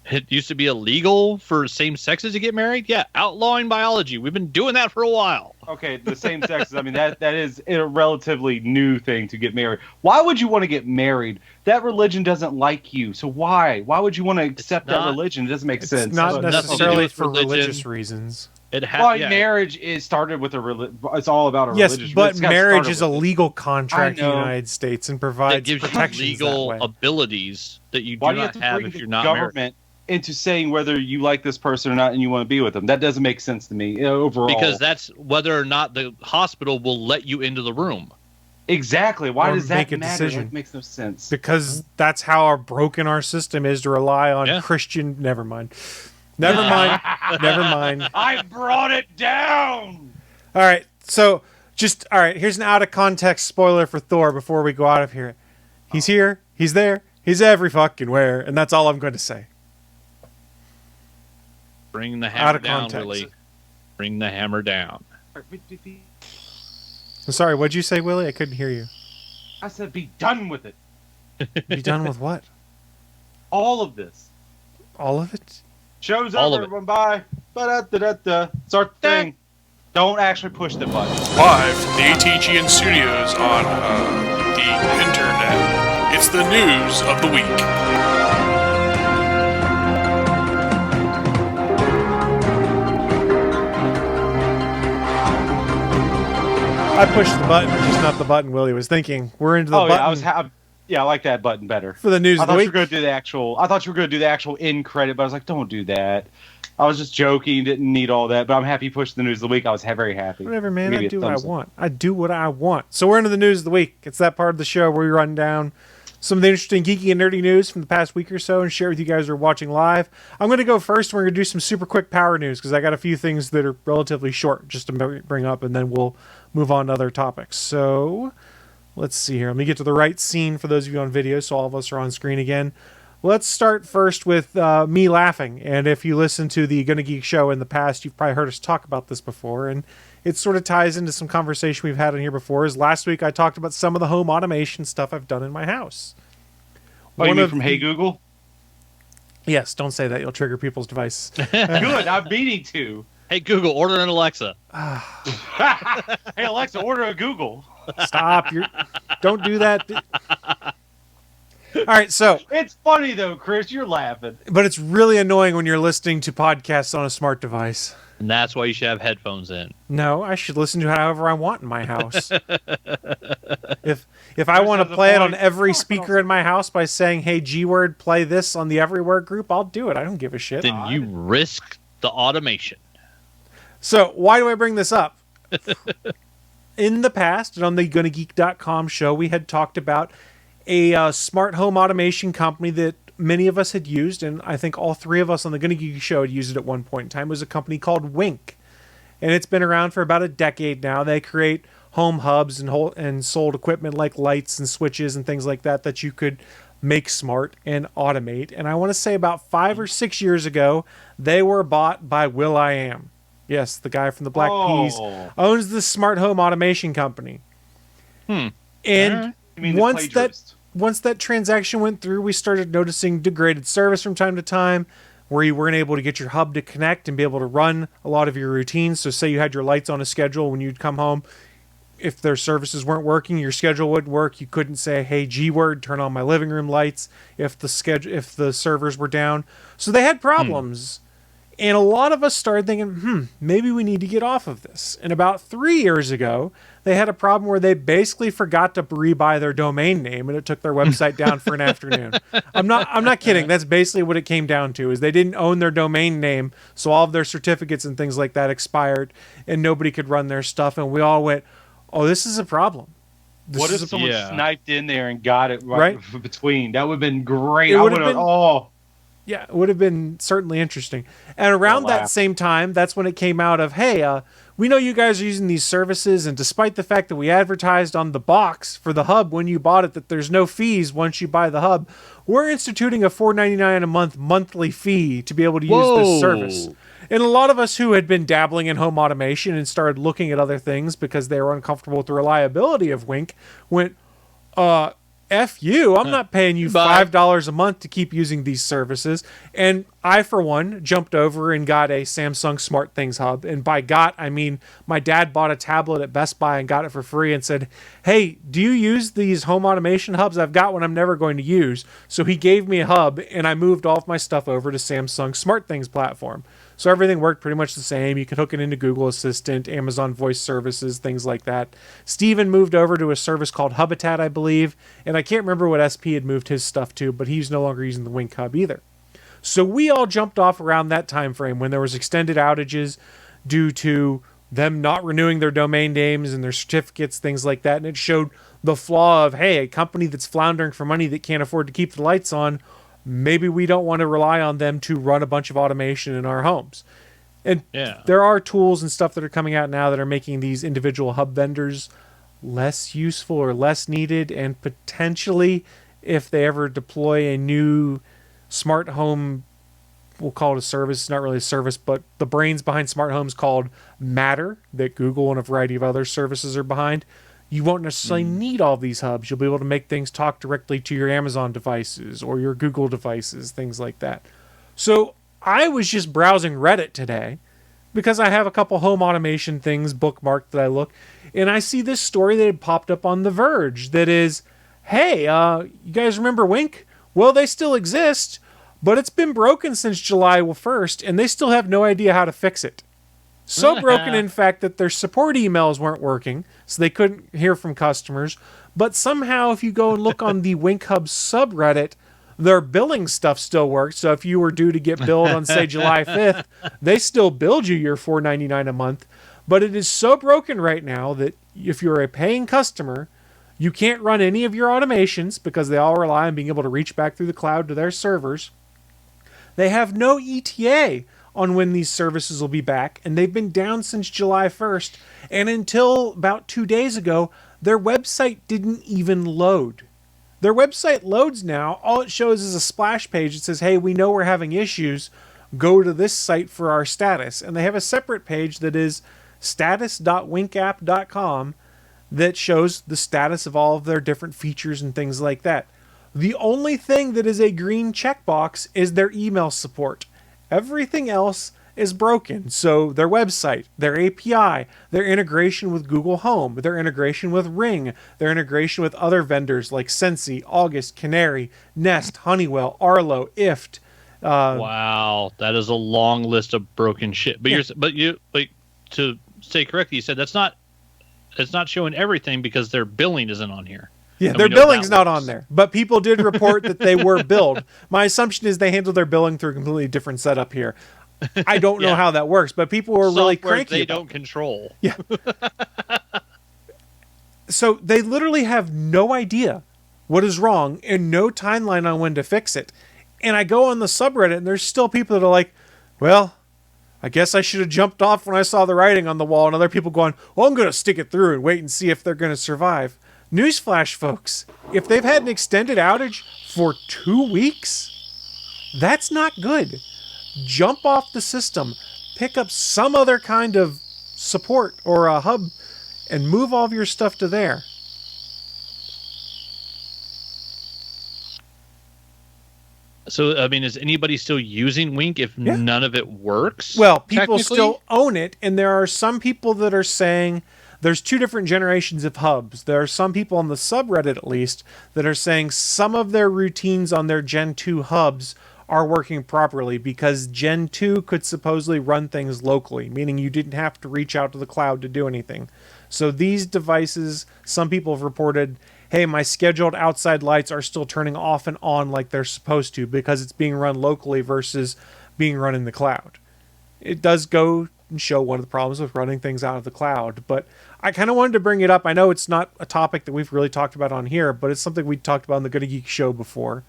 Speaker 4: It used to be illegal for same sexes to get married? Yeah, outlawing biology. We've been doing that for a while.
Speaker 3: Okay, the same sexes. I mean, that is a relatively new thing to get married. Why would you want to get married? That religion doesn't like you. So why? Why would you want to accept that religion? It doesn't make sense.
Speaker 2: It's not necessarily for religious reasons.
Speaker 3: Marriage is started with it's all about a religious.
Speaker 2: Yes, but marriage is a legal contract in the United States and provides protections
Speaker 4: legal abilities that you do not have if you're not married.
Speaker 3: Into saying whether you like this person or not and you want to be with them. That doesn't make sense to me overall.
Speaker 4: Because that's whether or not the hospital will let you into the room.
Speaker 3: Exactly. Why does that
Speaker 2: make a
Speaker 3: matter?
Speaker 2: decision?
Speaker 3: That makes no sense.
Speaker 2: Because that's how broken our system is to rely on Christian... Never mind. Never mind.
Speaker 3: I brought it down!
Speaker 2: All right. So, here's an out-of-context spoiler for Thor before we go out of here. He's here. He's there. He's every fucking where. And that's all I'm going to say.
Speaker 4: Bring the hammer down, Willie. Bring the hammer down.
Speaker 2: I'm sorry, what'd you say, Willie? I couldn't hear you.
Speaker 3: I said be done with it.
Speaker 2: Be done with what?
Speaker 3: All of this.
Speaker 2: All of it?
Speaker 3: Show's over, everyone. Bye. Ba-da-da-da-da. It's our thing. Don't actually push the button.
Speaker 5: Live from the ATGN studios on the internet, it's the news of the week.
Speaker 2: I pushed the button, just not the button Willie was thinking. We're into the button.
Speaker 3: I like that button better.
Speaker 2: For the news of the week.
Speaker 3: I thought you were going to do the actual end credit, but I was like, don't do that. I was just joking, didn't need all that, but I'm happy you pushed the news of the week. I was very happy.
Speaker 2: Whatever, man. I do what I want. I do what I want. So we're into the news of the week. It's that part of the show where we run down some of the interesting geeky and nerdy news from the past week or so and share with you guys who are watching live. I'm going to go first. We're going to do some super quick power news because I got a few things that are relatively short just to bring up, and then we'll move on to other topics. So let's see here. Let me get to the right scene for those of you on video so all of us are on screen again. Let's start first with me laughing. And if you listen to the Gonna Geek show in the past, you've probably heard us talk about this before. And it sort of ties into some conversation we've had in here before. Is last week I talked about some of the home automation stuff I've done in my house.
Speaker 3: Oh, you mean from Hey Google?
Speaker 2: Yes, don't say that. You'll trigger people's devices.
Speaker 3: Good, I'm meaning to.
Speaker 4: Hey Google, order an Alexa.
Speaker 3: Hey Alexa, order a Google.
Speaker 2: Stop. Don't do that. All right, so...
Speaker 3: It's funny, though, Chris. You're laughing.
Speaker 2: But it's really annoying when you're listening to podcasts on a smart device.
Speaker 4: And that's why you should have headphones in.
Speaker 2: No, I should listen to it however I want in my house. If I want to play it on every speaker in my house by saying, hey, G-Word, play this on the Everywhere group, I'll do it. I don't give a shit.
Speaker 4: Then you risk the automation.
Speaker 2: So, why do I bring this up? In the past, and on the GonnaGeek.com show, we had talked about a smart home automation company that many of us had used, and I think all three of us on the Gonna Geek show had used it at one point in time. It was a company called Wink, and it's been around for about a decade now. They create home hubs and sold equipment like lights and switches and things like that that you could make smart and automate. And I want to say about 5 or 6 years ago, they were bought by Will.i.am. Yes, the guy from the Black Peas owns this smart home automation company. And once that transaction went through, we started noticing degraded service from time to time, where you weren't able to get your hub to connect and be able to run a lot of your routines. So say you had your lights on a schedule when you'd come home. If their services weren't working, your schedule wouldn't work. You couldn't say, hey, G-word, turn on my living room lights if the servers were down. So they had problems. And a lot of us started thinking, maybe we need to get off of this. And about 3 years ago, they had a problem where they basically forgot to rebuy their domain name, and it took their website down for an afternoon. I'm not kidding. That's basically what it came down to, is they didn't own their domain name, so all of their certificates and things like that expired, and nobody could run their stuff. And we all went, oh, this is a problem.
Speaker 3: What if someone sniped in there and got it right between? That would have been great. Yeah, it would have been certainly interesting. And around that same time, that's when it came out of, hey, we know you guys are using these services, and despite the fact that we advertised on the box for the hub when you bought it that there's no fees once you buy the hub, we're instituting a $4.99 a month monthly fee to be able to use this service. And a lot of us who had been dabbling in home automation and started looking at other things because they were uncomfortable with the reliability of Wink went, F you, I'm not paying you $5 a month to keep using these services. And I, for one, jumped over and got a Samsung SmartThings hub. And by got, I mean my dad bought a tablet at Best Buy and got it for free and said, hey, do you use these home automation hubs? I've got one I'm never going to use. So he gave me a hub, and I moved all of my stuff over to Samsung SmartThings platform. So everything worked pretty much the same. You could hook it into Google Assistant, Amazon Voice Services, things like that. Steven moved over to a service called Hubitat, I believe. And I can't remember what SP had moved his stuff to, but he's no longer using the Wink Hub either. So we all jumped off around that time frame when there was extended outages due to them not renewing their domain names and their certificates, things like that. And it showed the flaw of, hey, a company that's floundering for money that can't afford to keep the lights on, maybe we don't want to rely on them to run a bunch of automation in our homes. And there are tools and stuff that are coming out now that are making these individual hub vendors less useful or less needed, and potentially, if they ever deploy a new smart home, we'll call it a service, it's not really a service, but the brains behind smart homes called Matter, that Google and a variety of other services are behind, you won't necessarily need all these hubs. You'll be able to make things talk directly to your Amazon devices or your Google devices, things like that. So I was just browsing Reddit today because I have a couple home automation things bookmarked that I look, and I see this story that had popped up on The Verge that is, hey, you guys remember Wink? Well, they still exist, but it's been broken since July 1st, and they still have no idea how to fix it. So broken, in fact, that their support emails weren't working, so they couldn't hear from customers. But somehow, if you go and look on the Wink Hub subreddit, their billing stuff still works. So if you were due to get billed on, say, July 5th, they still billed you your $4.99 a month. But it is so broken right now that if you're a paying customer, you can't run any of your automations because they all rely on being able to reach back through the cloud to their servers. They have no ETA on when these services will be back, and they've been down since July 1st, and until about 2 days ago, their website didn't even load. Their website loads now. All it shows is a splash page that says, hey, we know we're having issues. Go to this site for our status. And they have a separate page that is status.winkapp.com that shows the status of all of their different features and things like that. The only thing that is a green checkbox is their email support. Everything else is broken. So their website, their API, their integration with Google Home, their integration with Ring, their integration with other vendors like Sensi, August, Canary, Nest, Honeywell, Arlo, IFT.
Speaker 4: Wow, that is a long list of broken shit. But but to say correctly, you said it's not showing everything because their billing isn't on here.
Speaker 2: Yeah, their billing's not on there, but people did report that they were billed. My assumption is they handled their billing through a completely different setup here. I don't know how that works, but people were really cranky.
Speaker 4: They don't control.
Speaker 2: Yeah. So they literally have no idea what is wrong and no timeline on when to fix it. And I go on the subreddit, and there's still people that are like, well, I guess I should have jumped off when I saw the writing on the wall, and other people going, well, I'm going to stick it through and wait and see if they're going to survive. Newsflash, folks, if they've had an extended outage for 2 weeks, that's not good. Jump off the system, pick up some other kind of support or a hub, and move all of your stuff to there.
Speaker 4: So, I mean, is anybody still using Wink if none of it works?
Speaker 2: Well, people still own it, and there are some people that are saying there's two different generations of hubs. There are some people on the subreddit, at least, that are saying some of their routines on their Gen 2 hubs are working properly because Gen 2 could supposedly run things locally, meaning you didn't have to reach out to the cloud to do anything. So these devices, some people have reported, hey, my scheduled outside lights are still turning off and on like they're supposed to because it's being run locally versus being run in the cloud. It does go and show one of the problems with running things out of the cloud, but I kind of wanted to bring it up. I know it's not a topic that we've really talked about on here, but it's something we talked about on the Gonna Geek show before.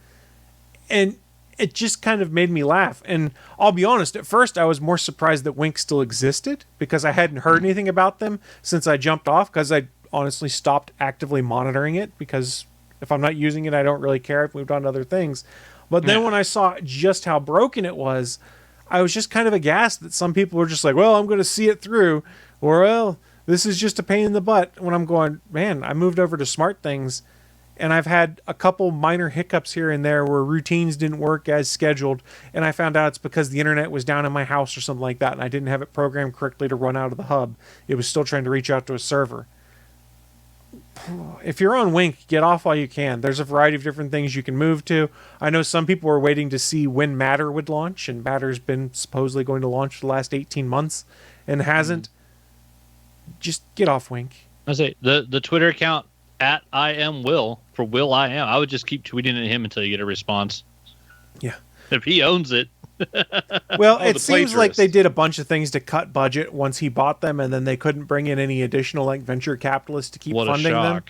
Speaker 2: And it just kind of made me laugh. And I'll be honest, at first I was more surprised that Wink still existed because I hadn't heard anything about them since I jumped off, because I honestly stopped actively monitoring it because if I'm not using it, I don't really care. I've moved on to other things. But then when I saw just how broken it was, I was just kind of aghast that some people were just like, well, I'm going to see it through, or, well, this is just a pain in the butt. When I'm going, man, I moved over to Smart Things, and I've had a couple minor hiccups here and there where routines didn't work as scheduled, and I found out it's because the internet was down in my house or something like that, and I didn't have it programmed correctly to run out of the hub. It was still trying to reach out to a server. If you're on Wink, get off while you can. There's a variety of different things you can move to. I know some people were waiting to see when Matter would launch, and Matter's been supposedly going to launch for the last 18 months and hasn't. Just get off Wink.
Speaker 4: I say the Twitter account at I am Will for Will I am. I would just keep tweeting at him until you get a response.
Speaker 2: Yeah.
Speaker 4: If he owns it.
Speaker 2: Well, it seems like they did a bunch of things to cut budget once he bought them, and then they couldn't bring in any additional like venture capitalists to keep funding them.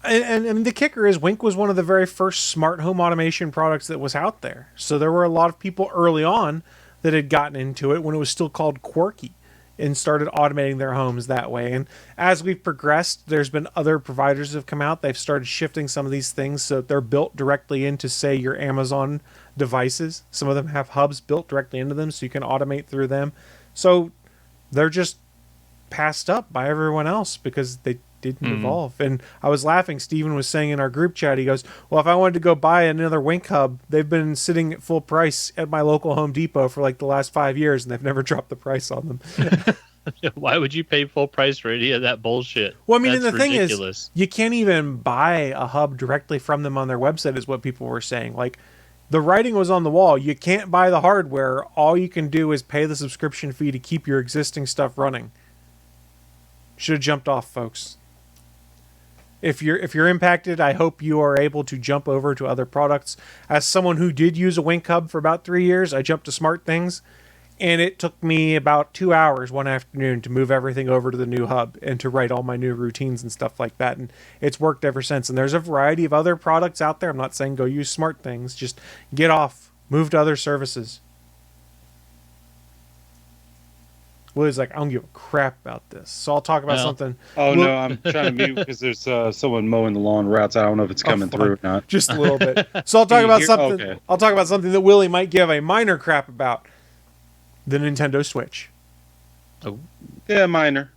Speaker 2: And the kicker is Wink was one of the very first smart home automation products that was out there. So there were a lot of people early on that had gotten into it when it was still called Quirky and started automating their homes that way. And as we've progressed, there's been other providers that have come out. They've started shifting some of these things so that they're built directly into, say, your Amazon devices. Some of them have hubs built directly into them so you can automate through them. So they're just passed up by everyone else because they didn't evolve. And I was laughing. Steven was saying in our group chat, he goes, well, if I wanted to go buy another Wink hub, they've been sitting at full price at my local Home Depot for like the last 5 years, and they've never dropped the price on them.
Speaker 4: Why would you pay full price for any of that bullshit?
Speaker 2: Well, I mean,
Speaker 4: That's
Speaker 2: and the
Speaker 4: ridiculous.
Speaker 2: thing is, you can't even buy a hub directly from them on their website, is what people were saying. Like, the writing was on the wall. You can't buy the hardware. All you can do is pay the subscription fee to keep your existing stuff running. Should have jumped off, folks. If you're impacted, I hope you are able to jump over to other products. As someone who did use a Wink hub for about 3 years, I jumped to Smart Things, and it took me about 2 hours one afternoon to move everything over to the new hub and to write all my new routines and stuff like that. And it's worked ever since. And there's a variety of other products out there. I'm not saying go use Smart Things. Just get off. Move to other services. Willie's like, I don't give a crap about this. So I'll talk about something.
Speaker 3: Oh, no, I'm trying to mute because there's someone mowing the lawn routes. I don't know if it's coming through or not.
Speaker 2: Just a little bit. So I'll talk about something. Okay. I'll talk about something that Willie might give a minor crap about. The Nintendo Switch.
Speaker 3: Oh, yeah, minor.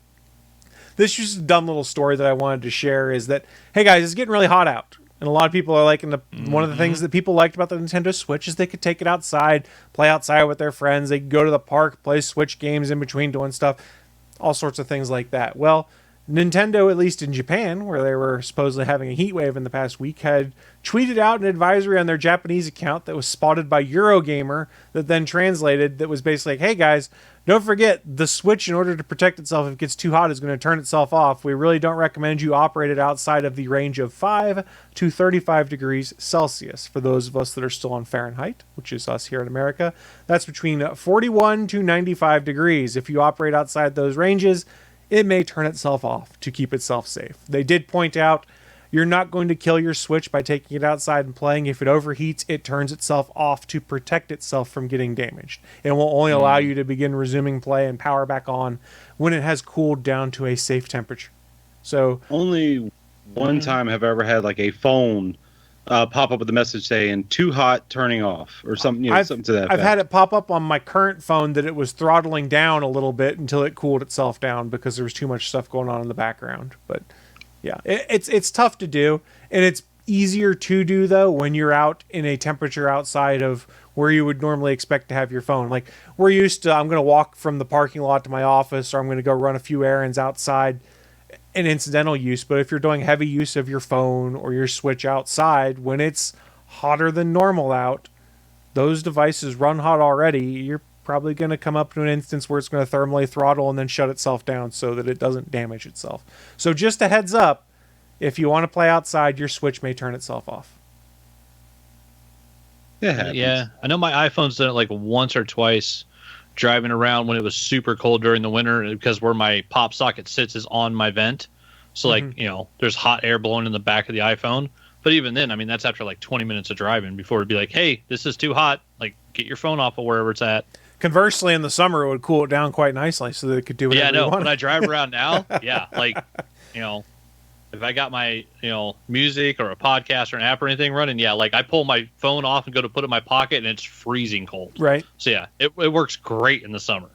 Speaker 2: This is just a dumb little story that I wanted to share is that, hey guys, it's getting really hot out. And a lot of people are liking one of the things that people liked about the Nintendo Switch is they could take it outside, play outside with their friends. They could go to the park, play Switch games in between doing stuff, all sorts of things like that. Well, Nintendo, at least in Japan, where they were supposedly having a heat wave in the past week, had tweeted out an advisory on their Japanese account that was spotted by Eurogamer that then translated that was basically like, hey guys, don't forget the Switch, in order to protect itself if it gets too hot, is going to turn itself off. We really don't recommend you operate it outside of the range of 5 to 35 degrees Celsius. For those of us that are still on Fahrenheit, which is us here in America, that's between 41 to 95 degrees. If you operate outside those ranges, it may turn itself off to keep itself safe. They did point out you're not going to kill your Switch by taking it outside and playing. If it overheats, it turns itself off to protect itself from getting damaged. It will only allow you to begin resuming play and power back on when it has cooled down to a safe temperature. So
Speaker 3: only one time have I ever had like a phone pop up with a message saying "too hot, turning off" or something. Something to that effect.
Speaker 2: I've had it pop up on my current phone that it was throttling down a little bit until it cooled itself down because there was too much stuff going on in the background. But yeah, it's tough to do, and it's easier to do, though, when you're out in a temperature outside of where you would normally expect to have your phone. Like, we're used to, I'm going to walk from the parking lot to my office, or I'm going to go run a few errands outside, an incidental use. But if you're doing heavy use of your phone or your Switch outside, when it's hotter than normal out, those devices run hot already. You're probably going to come up to an instance where it's going to thermally throttle and then shut itself down so that it doesn't damage itself. So just a heads up, if you want to play outside, your Switch may turn itself off.
Speaker 4: Yeah, I know my iPhone's done it like once or twice driving around when it was super cold during the winter, because where my pop socket sits is on my vent. So like, there's hot air blowing in the back of the iPhone. But even then, I mean, that's after like 20 minutes of driving before it'd be like, hey, this is too hot. Like, get your phone off of wherever it's at.
Speaker 2: Conversely, in the summer, it would cool it down quite nicely so that it could do whatever you wanted.
Speaker 4: When I drive around now, like, if I got my, music or a podcast or an app or anything running, like I pull my phone off and go to put it in my pocket and it's freezing cold.
Speaker 2: Right.
Speaker 4: So it works great in the summer.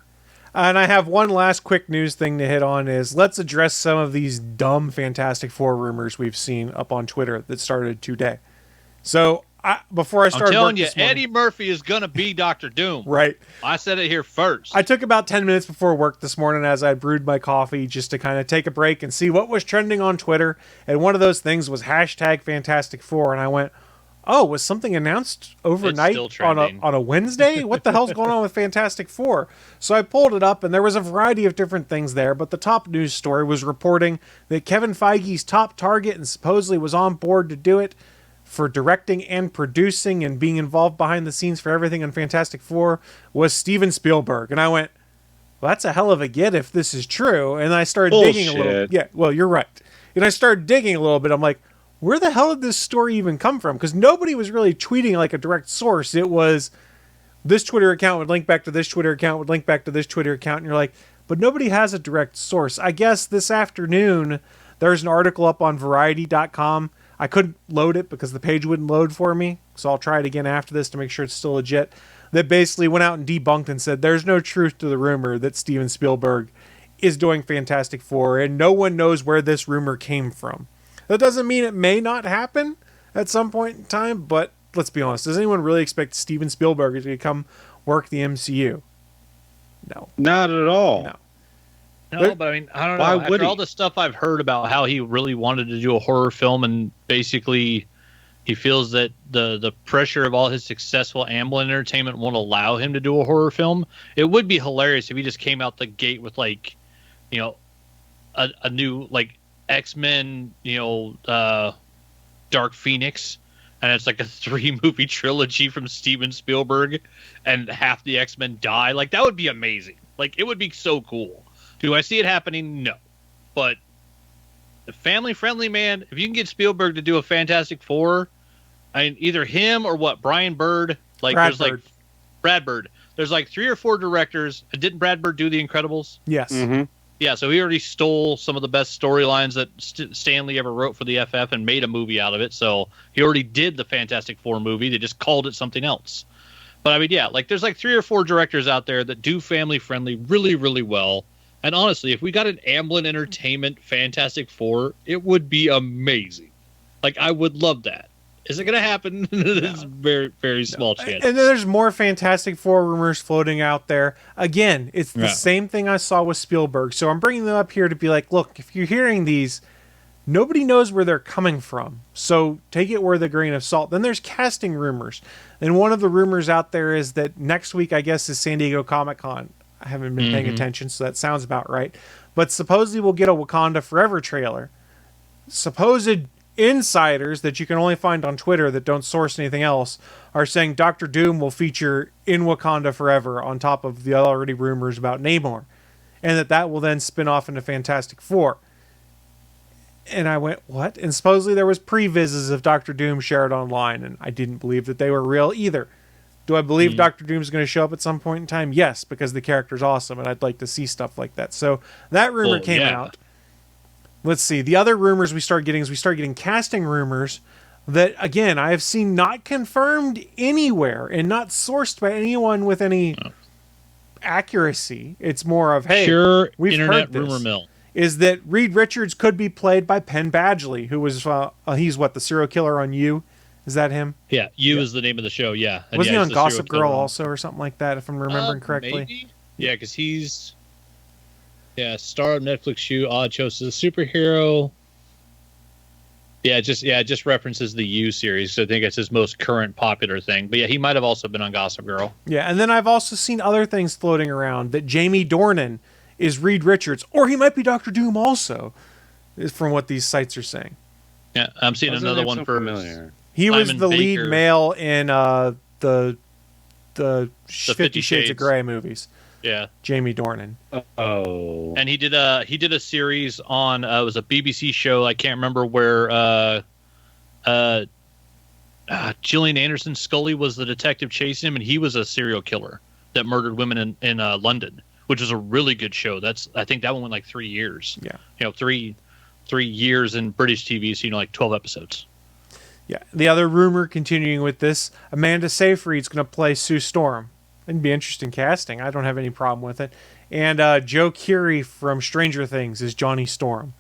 Speaker 2: And I have one last quick news thing to hit on is let's address some of these dumb Fantastic Four rumors we've seen up on Twitter that started today. So before I started,
Speaker 4: I'm telling you, Eddie Murphy is going to be Dr. Doom.
Speaker 2: Right.
Speaker 4: I said it here first.
Speaker 2: I took about 10 minutes before work this morning as I brewed my coffee just to kind of take a break and see what was trending on Twitter. And one of those things was hashtag Fantastic Four. And I went, oh, was something announced overnight on a Wednesday? What the hell's going on with Fantastic Four? So I pulled it up, and there was a variety of different things there. But the top news story was reporting that Kevin Feige's top target and supposedly was on board to do it for directing and producing and being involved behind the scenes for everything on Fantastic Four was Steven Spielberg. And I went, well, that's a hell of a get if this is true. And I started digging a little. Yeah, well, you're right. And I started digging a little bit. I'm like, where the hell did this story even come from? Because nobody was really tweeting like a direct source. It was this Twitter account would link back to this Twitter account, would link back to this Twitter account. And you're like, but nobody has a direct source. I guess this afternoon, there's an article up on Variety.com. I couldn't load it because the page wouldn't load for me. So I'll try it again after this to make sure it's still legit. That basically went out and debunked and said there's no truth to the rumor that Steven Spielberg is doing Fantastic Four. And no one knows where this rumor came from. That doesn't mean it may not happen at some point in time. But let's be honest. Does anyone really expect Steven Spielberg to come work the MCU? No.
Speaker 3: Not at all.
Speaker 2: No.
Speaker 4: No, but I mean, I don't know. After all the stuff I've heard about how he really wanted to do a horror film, and basically he feels that the pressure of all his successful Amblin Entertainment won't allow him to do a horror film, it would be hilarious if he just came out the gate with like, a new like X-Men, Dark Phoenix, and it's like a 3-movie trilogy from Steven Spielberg, and half the X-Men die. Like, that would be amazing. Like, it would be so cool. Do I see it happening? No. But the family-friendly, man, if you can get Spielberg to do a Fantastic Four, I mean, either him or Brian Bird. Brad Bird. There's like 3 or 4 directors. Didn't Brad Bird do The Incredibles?
Speaker 2: Yes.
Speaker 3: Mm-hmm.
Speaker 4: Yeah, so he already stole some of the best storylines that Stanley ever wrote for the FF and made a movie out of it. So he already did the Fantastic Four movie. They just called it something else. But I mean, yeah, like there's like 3 or 4 directors out there that do family-friendly really, really well. And honestly, if we got an Amblin Entertainment Fantastic Four, it would be amazing. Like, I would love that. Is it going to happen? There's a very, very small chance.
Speaker 2: And there's more Fantastic Four rumors floating out there. Again, it's the same thing I saw with Spielberg. So I'm bringing them up here to be like, look, if you're hearing these, nobody knows where they're coming from. So take it with a grain of salt. Then there's casting rumors. And one of the rumors out there is that next week, I guess, is San Diego Comic-Con. I haven't been paying attention, so that sounds about right. But supposedly we'll get a Wakanda Forever trailer. Supposed insiders that you can only find on Twitter that don't source anything else are saying Dr. Doom will feature in Wakanda Forever on top of the already rumors about Namor. And that will then spin off into Fantastic Four. And I went, what? And supposedly there was previses of Dr. Doom shared online, and I didn't believe that they were real either. Do I believe Dr. Doom's going to show up at some point in time? Yes, because the character's awesome, and I'd like to see stuff like that. So that rumor came out. Let's see. The other rumors we start getting casting rumors that, again, I have seen not confirmed anywhere and not sourced by anyone with any accuracy. It's more of, hey,
Speaker 4: pure
Speaker 2: we've
Speaker 4: internet
Speaker 2: heard this.
Speaker 4: rumor mill.
Speaker 2: is that Reed Richards could be played by Penn Badgley, who was he's the serial killer on You. Is that him?
Speaker 4: Yeah, You is the name of the show. Yeah, and
Speaker 2: was he on Gossip Girl also or something like that? If I'm remembering correctly.
Speaker 4: Maybe. Yeah, because he's star of Netflix show Odd Shows as a superhero. Yeah, it just references the You series. So I think it's his most current popular thing. But yeah, he might have also been on Gossip Girl.
Speaker 2: Yeah, and then I've also seen other things floating around that Jamie Dornan is Reed Richards, or he might be Doctor Doom also, is from what these sites are saying.
Speaker 4: Yeah, I'm seeing another one for
Speaker 3: familiar.
Speaker 2: He
Speaker 4: Simon
Speaker 2: was the
Speaker 4: Baker.
Speaker 2: lead male in the 50 Shades of Grey movies.
Speaker 4: Yeah,
Speaker 2: Jamie Dornan.
Speaker 3: Oh,
Speaker 4: and he did a series on it was a BBC show. I can't remember where. Gillian Anderson Scully was the detective chasing him, and he was a serial killer that murdered women in London, which was a really good show. I think that one went like 3 years.
Speaker 2: Yeah,
Speaker 4: 3 years in British TV, so like 12 episodes.
Speaker 2: Yeah. The other rumor, continuing with this, Amanda Seyfried's going to play Sue Storm. It'd be interesting casting. I don't have any problem with it. And Joe Keery from Stranger Things is Johnny Storm.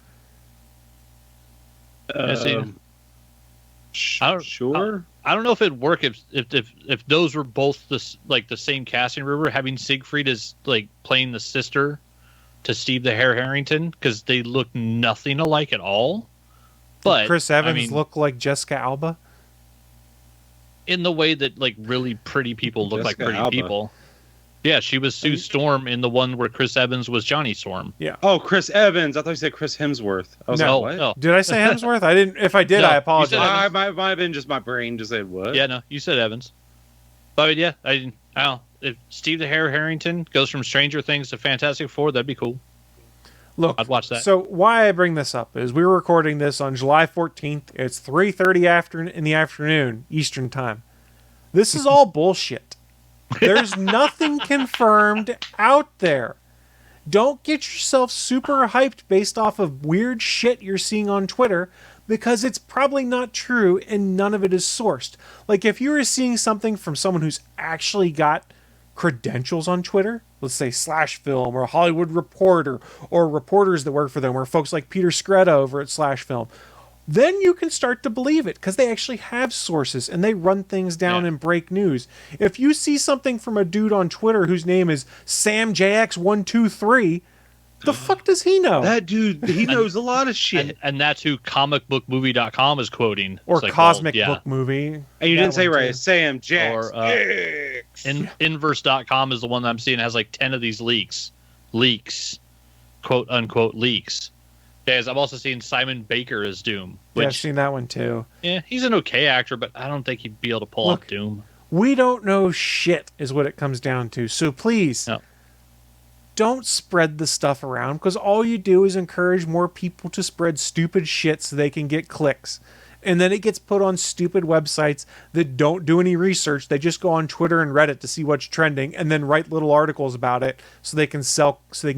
Speaker 3: Sure.
Speaker 4: I don't know if it'd work if those were both the same casting rumor, having Siegfried as like playing the sister to Steve the Hare Harrington, because they look nothing alike at all. But
Speaker 2: Chris Evans look like Jessica Alba
Speaker 4: in the way that like really pretty people look
Speaker 3: Jessica
Speaker 4: like pretty
Speaker 3: Alba.
Speaker 4: people. Yeah, she was Sue Storm in the one where Chris Evans was Johnny Storm.
Speaker 2: Yeah.
Speaker 3: Oh, Chris Evans. I thought you said Chris Hemsworth. I was
Speaker 2: No,
Speaker 3: like, what?
Speaker 4: no.
Speaker 2: Did I say Hemsworth? I didn't. If I did,
Speaker 4: No,
Speaker 2: I
Speaker 4: you
Speaker 2: apologize.
Speaker 4: said
Speaker 3: I might have been just my brain just said what?
Speaker 4: Yeah, no, you said Evans. But yeah, I don't know. If Steve the Hare Harrington goes from Stranger Things to Fantastic Four, that'd be cool.
Speaker 2: Look,
Speaker 4: I'd watch that.
Speaker 2: So why I bring this up is we're recording this on July 14th. It's 3:30 in the afternoon Eastern time. This is all bullshit. There's nothing confirmed out there. Don't get yourself super hyped based off of weird shit you're seeing on Twitter, because it's probably not true and none of it is sourced. Like if you were seeing something from someone who's actually got credentials on Twitter, let's say Slash Film or Hollywood Reporter or reporters that work for them, or folks like Peter Scretta over at Slash Film, then you can start to believe it because they actually have sources and they run things down and break news. If you see something from a dude on Twitter whose name is SamJX123, the fuck does he know?
Speaker 3: That dude, he knows a lot of shit.
Speaker 4: And that's who comicbookmovie.com is quoting.
Speaker 2: Or
Speaker 4: It's like,
Speaker 2: Cosmic
Speaker 4: well, yeah.
Speaker 2: Book Movie.
Speaker 3: And you didn't say right. Sam Jax.
Speaker 4: Or Inverse.com is the one that I'm seeing has like 10 of these leaks, quote unquote leaks. Because I've also seen Simon Baker as Doom. Which,
Speaker 2: Yeah, I've seen that one too.
Speaker 4: Yeah, he's an okay actor, but I don't think he'd be able to pull off Doom.
Speaker 2: We don't know shit is what it comes down to. So please, don't spread the stuff around, because all you do is encourage more people to spread stupid shit so they can get clicks. And then it gets put on stupid websites that don't do any research. They just go on Twitter and Reddit to see what's trending and then write little articles about it so they can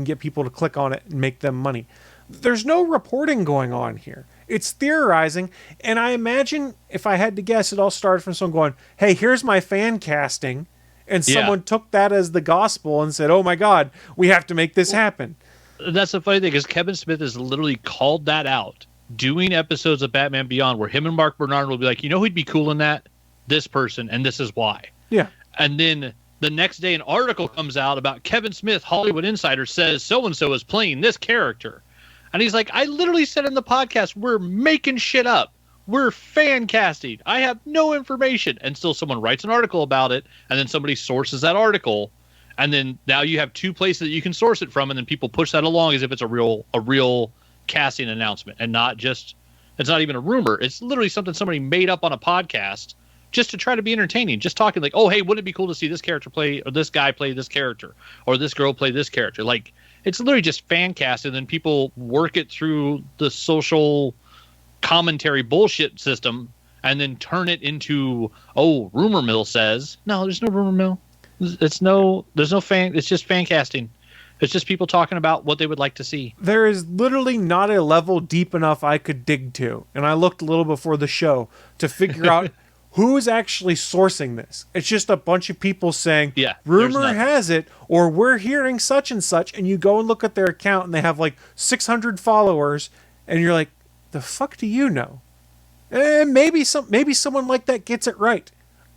Speaker 2: get people to click on it and make them money. There's no reporting going on here. It's theorizing, and I imagine, if I had to guess, it all started from someone going, hey, here's my fan casting, and someone took that as the gospel and said, oh my God, we have to make this happen.
Speaker 4: That's the funny thing, is Kevin Smith has literally called that out, doing episodes of Batman Beyond where him and Mark Bernard will be like, you know who'd be cool in that? This person, and this is why.
Speaker 2: Yeah.
Speaker 4: And then the next day an article comes out about Kevin Smith, Hollywood Insider, says so-and-so is playing this character. And he's like, I literally said in the podcast, we're making shit up. We're fan casting. I have no information. And still someone writes an article about it, and then somebody sources that article. And then now you have two places that you can source it from, and then people push that along as if it's a real casting announcement, and not just, it's not even a rumor. It's literally something somebody made up on a podcast just to try to be entertaining, just talking like, oh, hey, wouldn't it be cool to see this character play, or this guy play this character, or this girl play this character? Like, it's literally just fan cast, and then people work it through the social commentary bullshit system and then turn it into, oh, rumor mill says. No, there's no rumor mill. There's no fan. It's just fan casting. It's just people talking about what they would like to see.
Speaker 2: There is literally not a level deep enough I could dig to. And I looked a little before the show to figure out who's actually sourcing this? It's just a bunch of people saying, rumor
Speaker 4: rumor
Speaker 2: has it, or we're hearing such and such, and you go and look at their account and they have like 600 followers, and you're like, the fuck do you know? And maybe someone like that gets it right.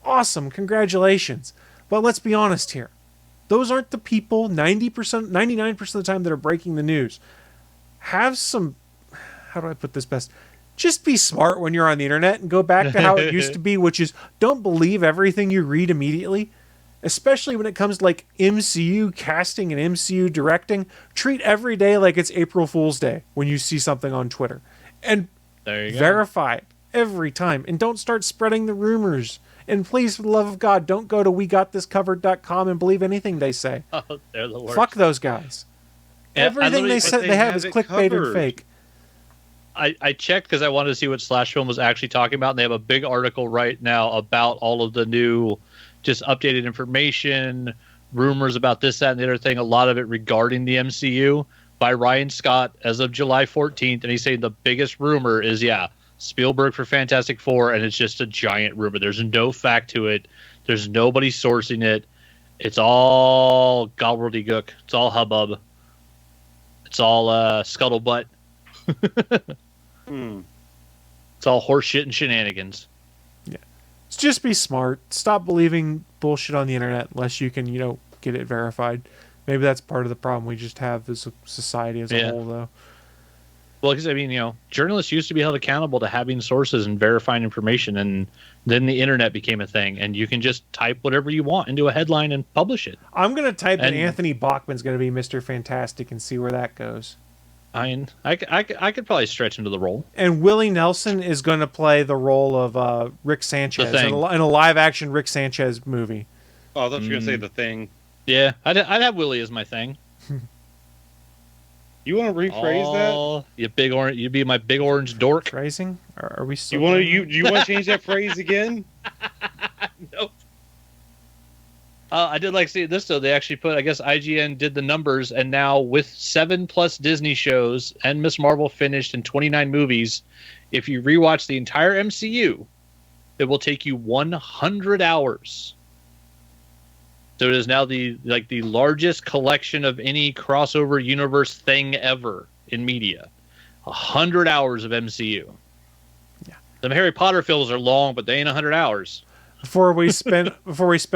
Speaker 2: Awesome, congratulations. But let's be honest here. Those aren't the people 99% of the time that are breaking the news. Have some, how do I put this best? Just be smart when you're on the internet and go back to how it used to be, which is don't believe everything you read immediately, especially when it comes to like MCU casting and MCU directing. Treat every day like it's April Fool's Day when you see something on Twitter, and verify it every time, and don't start spreading the rumors. And please, for the love of God, don't go to wegotThisCovered.com and believe anything they say.
Speaker 4: Oh, they're the worst.
Speaker 2: Fuck those guys.
Speaker 4: Yeah,
Speaker 2: everything they said they have is clickbait and fake.
Speaker 4: I checked because I wanted to see what Slash Film was actually talking about, and they have a big article right now about all of the new, just updated information, rumors about this, that, and the other thing, a lot of it regarding the MCU by Ryan Scott as of July 14th, and he's saying the biggest rumor is, Spielberg for Fantastic Four, and it's just a giant rumor. There's no fact to it. There's nobody sourcing it. It's all gobbledygook. It's all hubbub. It's all scuttlebutt. It's all horseshit and shenanigans.
Speaker 2: Yeah. Just be smart. Stop believing bullshit on the internet unless you can, get it verified. Maybe that's part of the problem we just have as a society as a whole, though.
Speaker 4: Well, because, journalists used to be held accountable to having sources and verifying information, and then the internet became a thing, and you can just type whatever you want into a headline and publish it.
Speaker 2: I'm going to type that Anthony Bachman's going to be Mr. Fantastic and see where that goes.
Speaker 4: I could probably stretch into the role.
Speaker 2: And Willie Nelson is going to play the role of Rick Sanchez in a live-action Rick Sanchez movie.
Speaker 3: Oh, I thought you were going to say The Thing.
Speaker 4: Yeah, I'd have Willie as my thing.
Speaker 3: You want to rephrase that?
Speaker 4: You big orange. You be my big orange dork.
Speaker 2: Phrasing? Are we still?
Speaker 3: Do you want to change that phrase again?
Speaker 4: Nope. I did like seeing this though. They actually put, I guess IGN did the numbers, and now with 7+ Disney shows and Miss Marvel finished in 29 movies, if you rewatch the entire MCU, it will take you 100 hours. So it is now the largest collection of any crossover universe thing ever in media. 100 hours of MCU.
Speaker 2: Yeah.
Speaker 4: The Harry Potter films are long, but they ain't 100 hours.
Speaker 2: Before we spin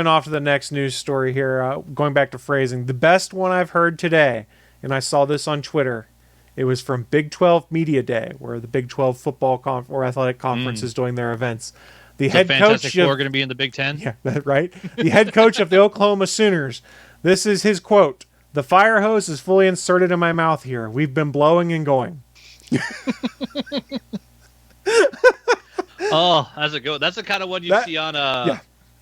Speaker 2: off to the next news story here, going back to phrasing, the best one I've heard today, and I saw this on Twitter, it was from Big 12 Media Day, where the Big 12 football or athletic conference is doing their events. The head
Speaker 4: Fantastic
Speaker 2: coach
Speaker 4: Four going to be in the Big Ten?
Speaker 2: Yeah, right. The head coach of the Oklahoma Sooners. This is his quote: "The fire hose is fully inserted in my mouth here. We've been blowing and going."
Speaker 4: Oh, that's a good. That's the kind of one you see on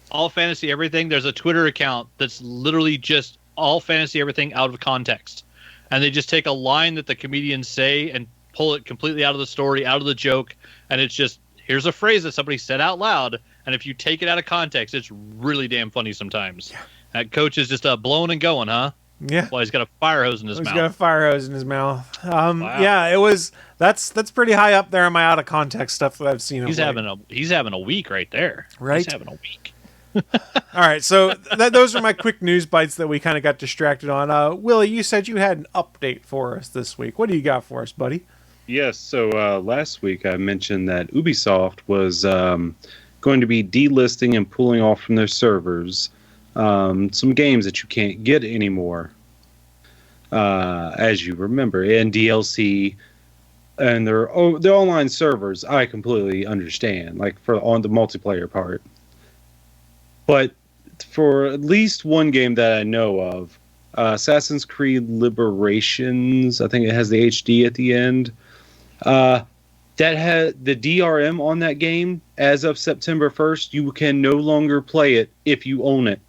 Speaker 4: All Fantasy Everything. There's a Twitter account that's literally just All Fantasy Everything out of context, and they just take a line that the comedians say and pull it completely out of the story, out of the joke, and it's just, here's a phrase that somebody said out loud, and if you take it out of context, it's really damn funny sometimes. Yeah. That coach is just blowing and going, huh?
Speaker 2: Yeah.
Speaker 4: Well, he's got a fire hose in his mouth.
Speaker 2: He's got a fire hose in his mouth.
Speaker 4: Wow.
Speaker 2: Yeah, it was. That's pretty high up there in my out of context stuff that I've seen.
Speaker 4: He's having a week right there.
Speaker 2: Right.
Speaker 4: He's having a week.
Speaker 2: All right, so those are my quick news bites that we kind of got distracted on. Willie, you said you had an update for us this week. What do you got for us, buddy?
Speaker 3: Yes, so last week I mentioned that Ubisoft was going to be delisting and pulling off from their servers some games that you can't get anymore, as you remember, and DLC and their online servers. I completely understand, like on the multiplayer part, but for at least one game that I know of, Assassin's Creed Liberations, I think it has the HD at the end. That had the DRM on that game as of September 1st. You can no longer play it if you own it.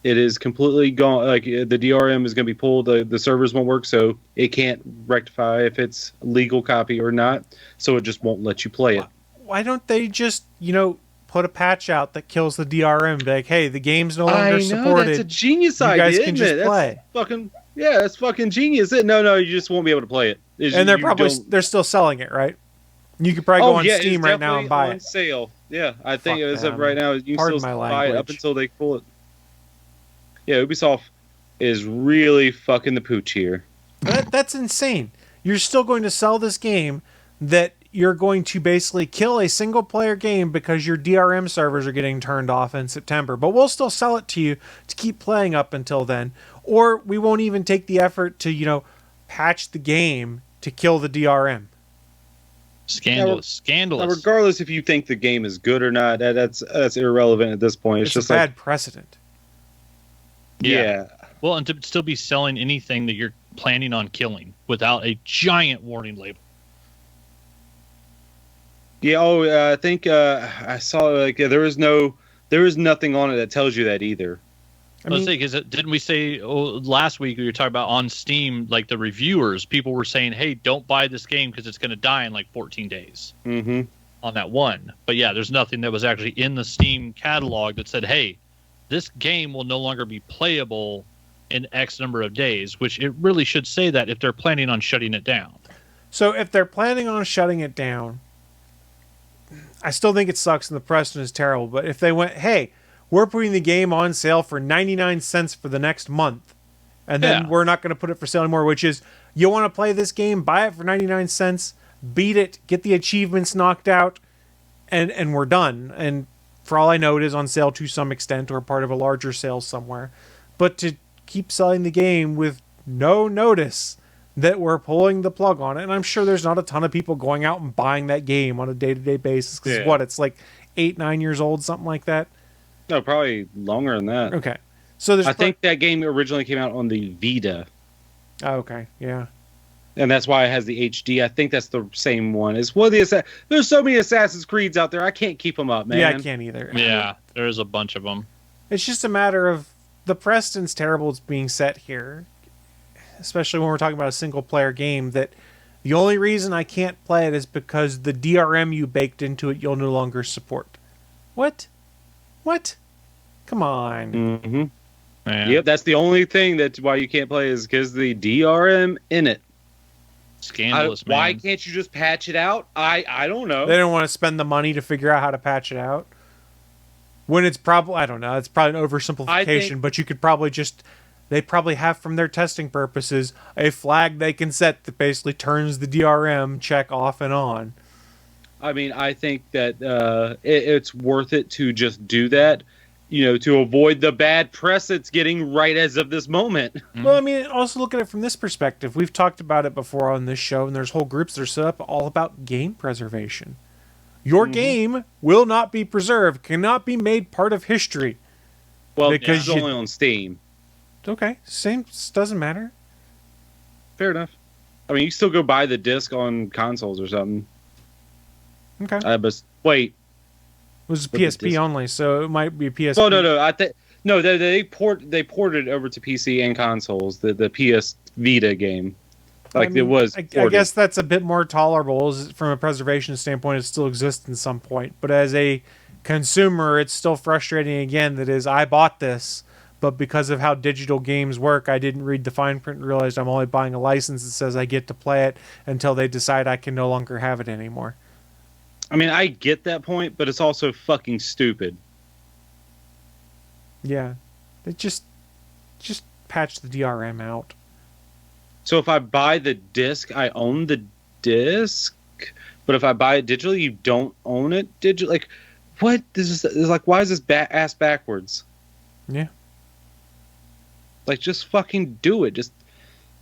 Speaker 3: It is completely gone. Like, the DRM is going to be pulled. The servers won't work, so it can't rectify if it's a legal copy or not. So it just won't let you play it.
Speaker 2: Why don't they just, put a patch out that kills the DRM? Be like, hey, the game's no longer supported.
Speaker 3: That's a genius idea.
Speaker 2: You guys can just play.
Speaker 3: That's fucking genius. No, you just won't be able to play it.
Speaker 2: And they're still selling it, right? You could probably go on Steam right now and buy it.
Speaker 3: On sale. Yeah, I think
Speaker 2: Fuck
Speaker 3: as of
Speaker 2: them.
Speaker 3: right now, you can still buy it up until they pull it. Yeah, Ubisoft is really fucking the pooch here.
Speaker 2: That's insane. You're still going to sell this game that you're going to basically kill a single player game because your DRM servers are getting turned off in September, but we'll still sell it to you to keep playing up until then. Or we won't even take the effort to, patch the game to kill the DRM.
Speaker 4: Scandalous.
Speaker 3: Now, regardless if you think the game is good or not, that's irrelevant at this point.
Speaker 2: It's just a bad precedent.
Speaker 3: Yeah.
Speaker 4: Well, and to still be selling anything that you're planning on killing without a giant warning label.
Speaker 3: Yeah. I think I saw there is nothing on it that tells you that either.
Speaker 4: Let's say, because didn't we say last week we were talking about on Steam, like the reviewers, people were saying, "Hey, don't buy this game because it's going to die in like 14 days."
Speaker 3: Mm-hmm.
Speaker 4: On that one, but yeah, there's nothing that was actually in the Steam catalog that said, "Hey, this game will no longer be playable in X number of days," which it really should say that if they're planning on shutting it down.
Speaker 2: So if they're planning on shutting it down, I still think it sucks and the precedent is terrible. But if they went, hey, we're putting the game on sale for 99 cents for the next month, and then we're not going to put it for sale anymore, which is, you want to play this game, buy it for 99 cents, beat it, get the achievements knocked out, and we're done. And for all I know, it is on sale to some extent or part of a larger sale somewhere. But to keep selling the game with no notice that we're pulling the plug on it, and I'm sure there's not a ton of people going out and buying that game on a day-to-day basis, because it's like 8-9 years old, something like that.
Speaker 3: No, probably longer than that.
Speaker 2: Okay, so I
Speaker 3: think that game originally came out on the Vita.
Speaker 2: Oh, okay, yeah,
Speaker 3: and that's why it has the HD. I think that's the same one. It's one of the there's so many Assassin's Creeds out there. I can't keep them up, man.
Speaker 2: Yeah, I can't either.
Speaker 4: Yeah, there's a bunch of them.
Speaker 2: It's just a matter of the precedent's terrible. It's being set here, especially when we're talking about a single-player game. That the only reason I can't play it is because the DRM you baked into it you'll no longer support. What? Come on.
Speaker 3: Mm-hmm. Yep, that's the only thing that's why you can't play is because the DRM in it.
Speaker 4: Scandalous, man.
Speaker 3: Why can't you just patch it out? I don't know.
Speaker 2: They don't want to spend the money to figure out how to patch it out. When it's probably, I don't know, it's probably an oversimplification, but you could probably they probably have from their testing purposes a flag they can set that basically turns the DRM check off and on.
Speaker 3: I mean, I think that it's worth it to just do that, to avoid the bad press it's getting right as of this moment.
Speaker 2: Well, I mean, also look at it from this perspective. We've talked about it before on this show, and there's whole groups that are set up all about game preservation. Your game will not be preserved, cannot be made part of history.
Speaker 3: Well, because it's only on Steam.
Speaker 2: Okay, same, doesn't matter.
Speaker 3: Fair enough. I mean, you still go buy the disc on consoles or something.
Speaker 2: Okay.
Speaker 3: But wait.
Speaker 2: It was PSP only, so it might be PSP.
Speaker 3: Oh no! They ported it over to PC and consoles. The PS Vita game, I
Speaker 2: guess that's a bit more tolerable from a preservation standpoint. It still exists in some point, but as a consumer, it's still frustrating. Again, I bought this, but because of how digital games work, I didn't read the fine print and realized I'm only buying a license that says I get to play it until they decide I can no longer have it anymore.
Speaker 3: I mean, I get that point, but it's also fucking stupid.
Speaker 2: Yeah. It just patch the DRM out.
Speaker 3: So if I buy the disc, I own the disc? But if I buy it digitally, you don't own it digitally? Like, what? This is like, why is this ass backwards?
Speaker 2: Yeah.
Speaker 3: Like, just fucking do it. Just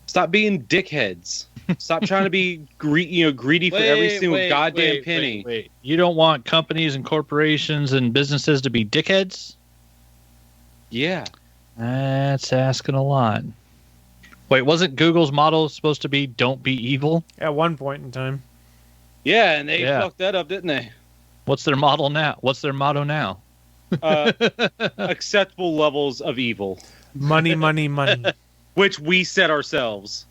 Speaker 3: stop being dickheads. Stop trying to be greedy for every single goddamn penny.
Speaker 4: Wait. You don't want companies and corporations and businesses to be dickheads?
Speaker 3: Yeah.
Speaker 4: That's asking a lot. Wait, wasn't Google's motto supposed to be "Don't be evil"?
Speaker 2: At one point in time.
Speaker 3: Yeah, and they fucked that up, didn't they?
Speaker 4: What's their motto now?
Speaker 3: Acceptable levels of evil.
Speaker 2: Money, money, money.
Speaker 3: Which we set ourselves.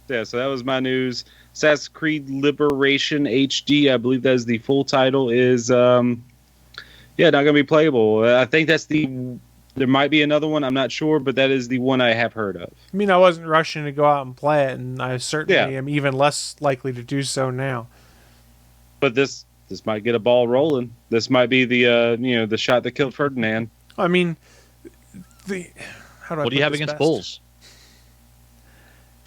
Speaker 3: Yeah, so that was my news. Assassin's Creed Liberation HD, I believe that is the full title, is not going to be playable. I think that's the There might be another one. I'm not sure, but that is the one I have heard of.
Speaker 2: I mean, I wasn't rushing to go out and play it, and I certainly am even less likely to do so now.
Speaker 3: But this might get a ball rolling. This might be the the shot that killed Ferdinand.
Speaker 2: I mean,
Speaker 4: what do you have against bulls?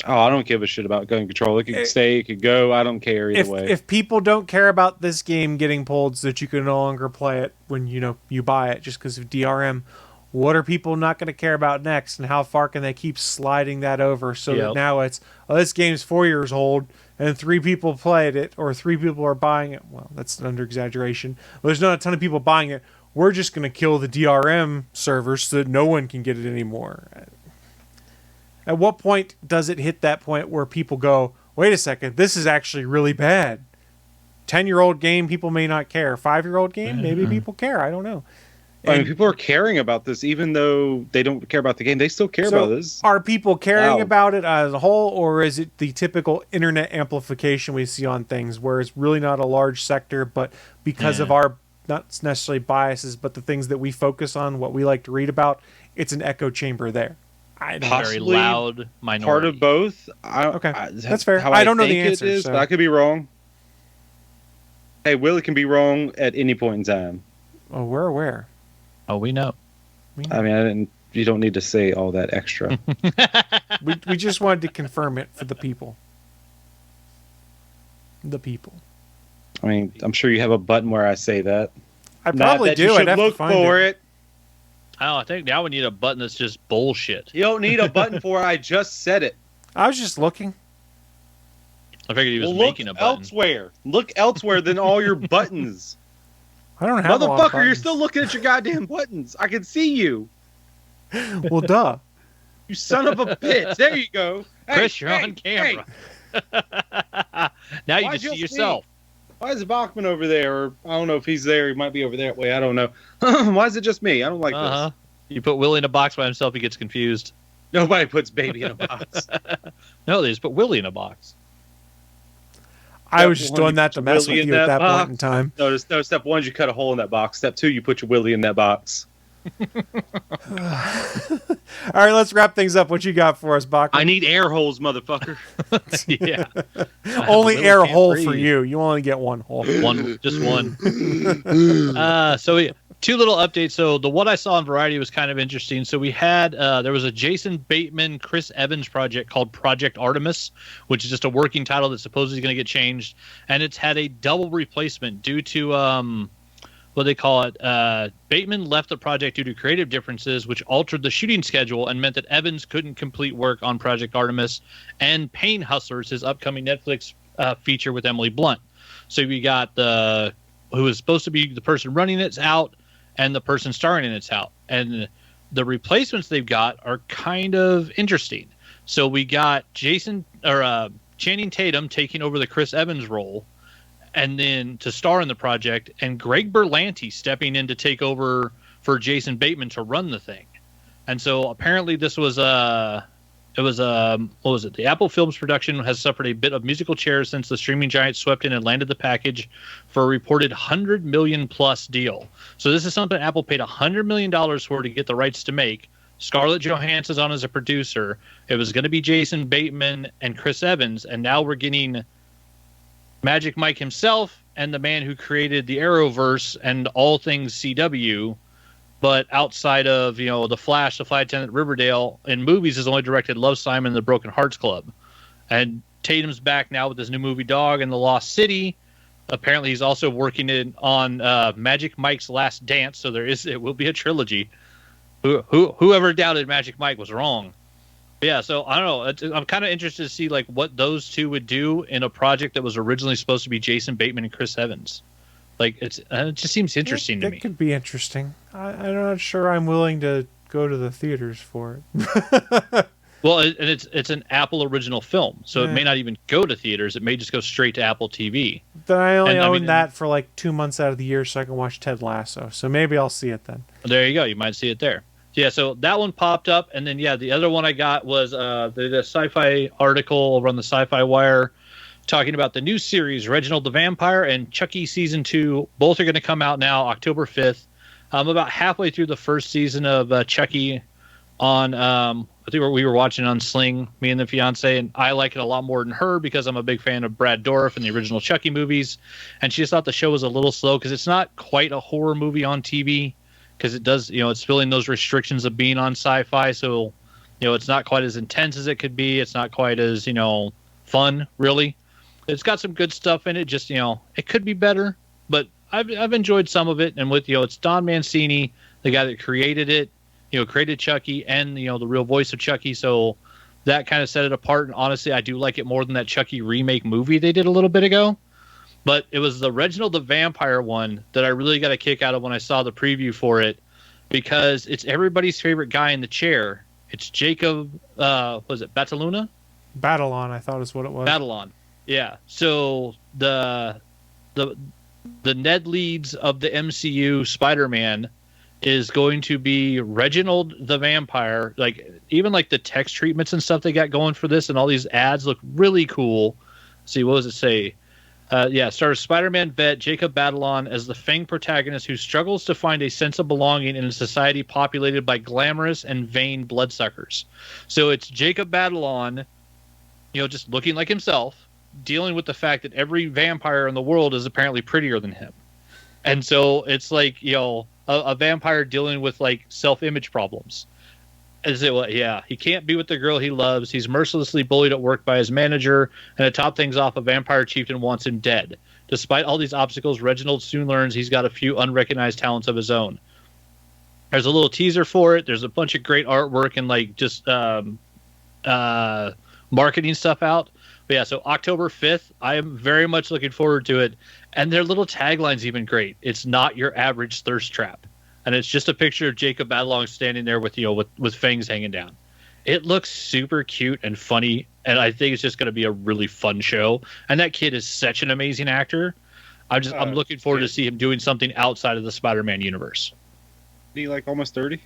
Speaker 3: Oh, I don't give a shit about gun control. It could stay, it could go. I don't care either way.
Speaker 2: If people don't care about this game getting pulled so that you can no longer play it when you buy it just because of DRM, what are people not going to care about next, and how far can they keep sliding that over so that now it's this game's 4 years old and 3 people played it or 3 people are buying it? Well, that's an under exaggeration. There's not a ton of people buying it. We're just going to kill the DRM servers so that no one can get it anymore. At what point does it hit that point where people go, wait a second, this is actually really bad? 10-year-old game, people may not care. 5-year-old game, maybe people care. I don't know.
Speaker 3: I mean, people are caring about this, even though they don't care about the game. They still care about this.
Speaker 2: Are people caring about it as a whole, or is it the typical internet amplification we see on things, where it's really not a large sector, but because of our, not necessarily biases, but the things that we focus on, what we like to read about, it's an echo chamber there?
Speaker 4: Very loud minority.
Speaker 3: Part of both.
Speaker 2: That's fair. I don't know the answer.
Speaker 3: But I could be wrong. Hey, Willie can be wrong at any point in time.
Speaker 2: Oh, we're aware.
Speaker 4: Oh, we know.
Speaker 3: I mean, you don't need to say all that extra.
Speaker 2: we just wanted to confirm it for the people. The people.
Speaker 3: I mean, I'm sure you have a button where I say that.
Speaker 2: I probably do. I'd have
Speaker 3: look
Speaker 2: to find
Speaker 3: for it.
Speaker 4: Oh, I think now we need a button that's just bullshit.
Speaker 3: You don't need a button for I just said it.
Speaker 2: I was just looking.
Speaker 4: I figured he was making a button.
Speaker 3: Elsewhere. Look elsewhere than all your buttons.
Speaker 2: I don't have
Speaker 3: Motherfucker, you're still looking at your goddamn buttons. I can see you.
Speaker 2: Well, duh.
Speaker 3: You son of a bitch. There you go.
Speaker 4: Chris, you're on camera. Now you can see yourself.
Speaker 3: Why is Bachman over there? Or I don't know if he's there. He might be over that way. I don't know. Why is it just me? I don't like this.
Speaker 4: You put Willie in a box by himself, he gets confused.
Speaker 3: Nobody puts baby in a box.
Speaker 4: No, they just put Willie in a box.
Speaker 2: I was just doing that to mess with you at that point in time.
Speaker 3: No, step 1 is you cut a hole in that box. Step 2, you put your Willie in that box.
Speaker 2: All right, let's wrap things up. What you got for us, Bachman?
Speaker 3: I need air holes, motherfucker.
Speaker 4: Yeah.
Speaker 2: Only air hole for you. You only get one hole.
Speaker 4: Just one. So 2 little updates. So the one I saw on Variety was kind of interesting. So we had there was a Jason Bateman, Chris Evans project called Project Artemis, which is just a working title that's supposedly going to get changed, and it's had a double replacement due to what they call it. Bateman left the project due to creative differences, which altered the shooting schedule and meant that Evans couldn't complete work on Project Artemis and Pain Hustlers, his upcoming Netflix feature with Emily Blunt. So we got who was supposed to be the person running it's out, and the person starring in it's out. And the replacements they've got are kind of interesting. So we got Channing Tatum taking over the Chris Evans role, and then to star in the project, and Greg Berlanti stepping in to take over for Jason Bateman to run the thing. And so apparently this was what was it? The Apple Films production has suffered a bit of musical chairs since the streaming giant swept in and landed the package for a reported $100 million plus deal. So this is something Apple paid $100 million for to get the rights to make. Scarlett Johansson's on as a producer. It was going to be Jason Bateman and Chris Evans, and now we're getting Magic Mike himself and the man who created the Arrowverse and all things CW, but outside of, The Flash, The Flight Attendant, Riverdale, in movies has only directed Love, Simon, and The Broken Hearts Club. And Tatum's back now with his new movie Dog and The Lost City. Apparently he's also working on Magic Mike's Last Dance, so it will be a trilogy. Whoever doubted Magic Mike was wrong. Yeah, so I don't know. I'm kind of interested to see what those two would do in a project that was originally supposed to be Jason Bateman and Chris Evans. It just seems interesting to me.
Speaker 2: It could be interesting. I'm not sure I'm willing to go to the theaters for it.
Speaker 4: Well, and it's an Apple original film, so it may not even go to theaters. It may just go straight to Apple TV.
Speaker 2: Then I only own that for 2 months out of the year so I can watch Ted Lasso. So maybe I'll see it then.
Speaker 4: There you go. You might see it there. Yeah, so that one popped up, and then the other one I got was the sci-fi article over on the Sci-Fi Wire talking about the new series Reginald the Vampire and Chucky Season 2. Both are going to come out now, October 5th. I'm about halfway through the first season of Chucky on, I think we were watching on Sling, me and the fiance, and I like it a lot more than her because I'm a big fan of Brad Dourif and the original Chucky movies. And she just thought the show was a little slow because it's not quite a horror movie on TV because it does, it's filling those restrictions of being on sci-fi. So, it's not quite as intense as it could be. It's not quite as, fun, really. It's got some good stuff in it. Just, it could be better, but I've enjoyed some of it. And with, it's Don Mancini, the guy that created it, created Chucky and, the real voice of Chucky. So that kind of set it apart. And honestly, I do like it more than that Chucky remake movie they did a little bit ago. But it was the Reginald the Vampire one that I really got a kick out of when I saw the preview for it, because it's everybody's favorite guy in the chair. It's Jacob, was it Bataluna?
Speaker 2: Batalon, I thought is what it was.
Speaker 4: Batalon. Yeah. So the Ned Leeds of the MCU Spider-Man is going to be Reginald the Vampire. Like, even like the text treatments and stuff they got going for this and all these ads look really cool. Let's see, what does it say? Stars Spider-Man vet Jacob Batalon as the Fang protagonist who struggles to find a sense of belonging in a society populated by glamorous and vain bloodsuckers. So it's Jacob Batalon, just looking like himself, dealing with the fact that every vampire in the world is apparently prettier than him. And so it's like, a vampire dealing with like self-image problems. And so, he can't be with the girl he loves. He's mercilessly bullied at work by his manager, and to top things off, a vampire chieftain wants him dead. Despite all these obstacles, Reginald soon learns he's got a few unrecognized talents of his own. There's a little teaser for it. There's a bunch of great artwork and like just marketing stuff out. But yeah, so October 5th, I am very much looking forward to it. And their little tagline's even great. It's not your average thirst trap. And it's just a picture of Jacob Batalon standing there with, with fangs hanging down. It looks super cute and funny. And I think it's just going to be a really fun show. And that kid is such an amazing actor. I'm looking forward to see him doing something outside of the Spider-Man universe.
Speaker 3: Is he like almost 30?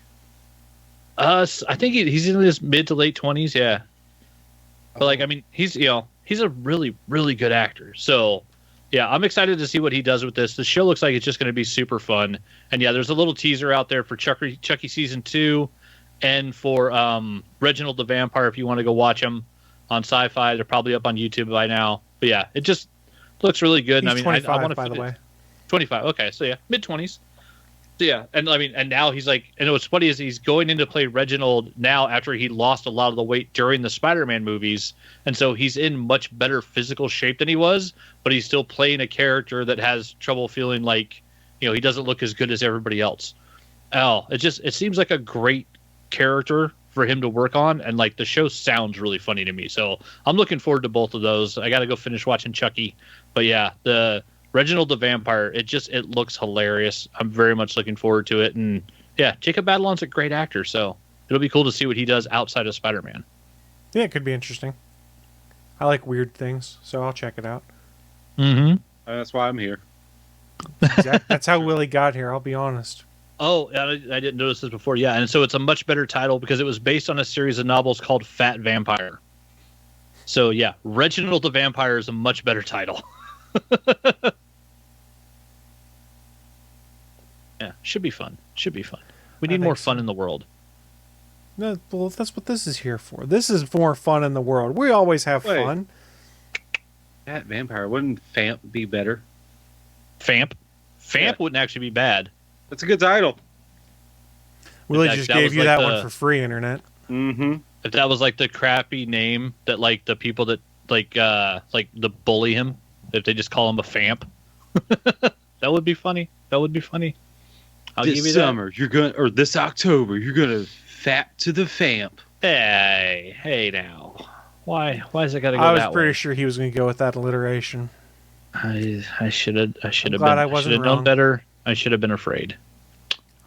Speaker 4: I think he's in his mid to late 20s. Yeah. But like, I mean, he's a really, really good actor. So yeah, I'm excited to see what he does with this. The show looks like it's just going to be super fun. And yeah, there's a little teaser out there for Chucky season 2 and for Reginald the Vampire. If you want to go watch them on Sci-Fi, they're probably up on YouTube by now. But yeah, it just looks really good.
Speaker 2: He's
Speaker 4: and I mean,
Speaker 2: 25,
Speaker 4: I want to,
Speaker 2: by the way.
Speaker 4: 25. Okay. So yeah, mid 20s. So yeah, and I mean, and now he's like, and what's funny is he's going in to play Reginald now after he lost a lot of the weight during the Spider-Man movies, and so he's in much better physical shape than he was, but he's still playing a character that has trouble feeling like, he doesn't look as good as everybody else. It seems like a great character for him to work on, and like the show sounds really funny to me. So I'm looking forward to both of those. I got to go finish watching Chucky, but yeah, the Reginald the Vampire, it looks hilarious. I'm very much looking forward to it. And yeah, Jacob Batalon's a great actor, so it'll be cool to see what he does outside of Spider-Man.
Speaker 2: Yeah, it could be interesting. I like weird things, so I'll check it out.
Speaker 4: Mm-hmm.
Speaker 3: That's why I'm here.
Speaker 2: That's how Willie got here, I'll be honest.
Speaker 4: Oh, I didn't notice this before. Yeah, and so it's a much better title because it was based on a series of novels called Fat Vampire. So yeah, Reginald the Vampire is a much better title. Yeah, should be fun. We need more fun in the world.
Speaker 2: No, well, that's what this is here for. This is more fun in the world. We always have fun.
Speaker 3: That vampire, wouldn't Famp be better?
Speaker 4: Famp wouldn't actually be bad.
Speaker 3: That's a good title.
Speaker 2: Willie just gave you that one for free, internet.
Speaker 3: Mm-hmm.
Speaker 4: If that was like the crappy name that like the people that like the bully him, if they just call him a Famp, that would be funny. I'll give you that.
Speaker 3: Summer, this October, you're gonna fap to the Famp.
Speaker 4: Hey now, why is it gotta go that way?
Speaker 2: I was pretty sure he was gonna go with that alliteration.
Speaker 4: I should have been.
Speaker 2: I
Speaker 4: should have known better. I should have been afraid.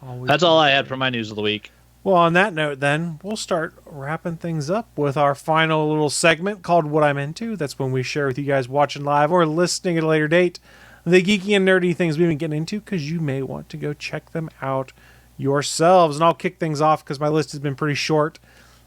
Speaker 4: That's all I had for my news of the week.
Speaker 2: Well, on that note, then, we'll start wrapping things up with our final little segment called What I'm Into. That's when we share with you guys watching live or listening at a later date the geeky and nerdy things we've been getting into, because you may want to go check them out yourselves. And I'll kick things off because my list has been pretty short.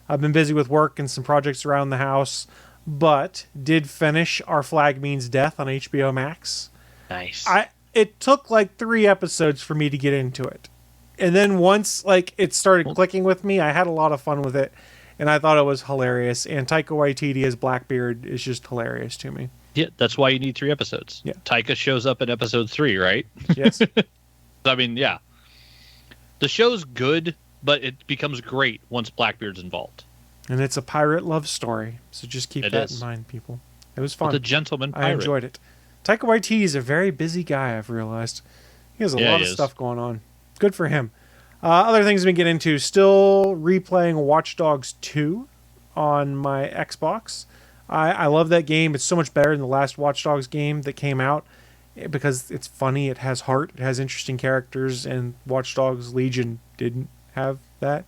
Speaker 2: I've been busy with work and some projects around the house, but did finish Our Flag Means Death on HBO Max.
Speaker 4: Nice.
Speaker 2: It took like 3 episodes for me to get into it. And then once like it started clicking with me, I had a lot of fun with it, and I thought it was hilarious. And Taika Waititi as Blackbeard is just hilarious to me.
Speaker 4: Yeah, that's why you need 3 episodes.
Speaker 2: Yeah.
Speaker 4: Taika shows up in episode 3, right?
Speaker 2: Yes.
Speaker 4: I mean, yeah. The show's good, but it becomes great once Blackbeard's involved.
Speaker 2: And it's a pirate love story, so just keep that in mind, people. It was fun.
Speaker 4: The gentleman pirate.
Speaker 2: I enjoyed it. Taika Waititi is a very busy guy, I've realized. He has a lot of stuff going on. Good for him. Other things we get into, still replaying Watch Dogs 2 on my Xbox. I love that game. It's so much better than the last Watch Dogs game that came out because it's funny, it has heart, it has interesting characters, and Watch Dogs Legion didn't have that.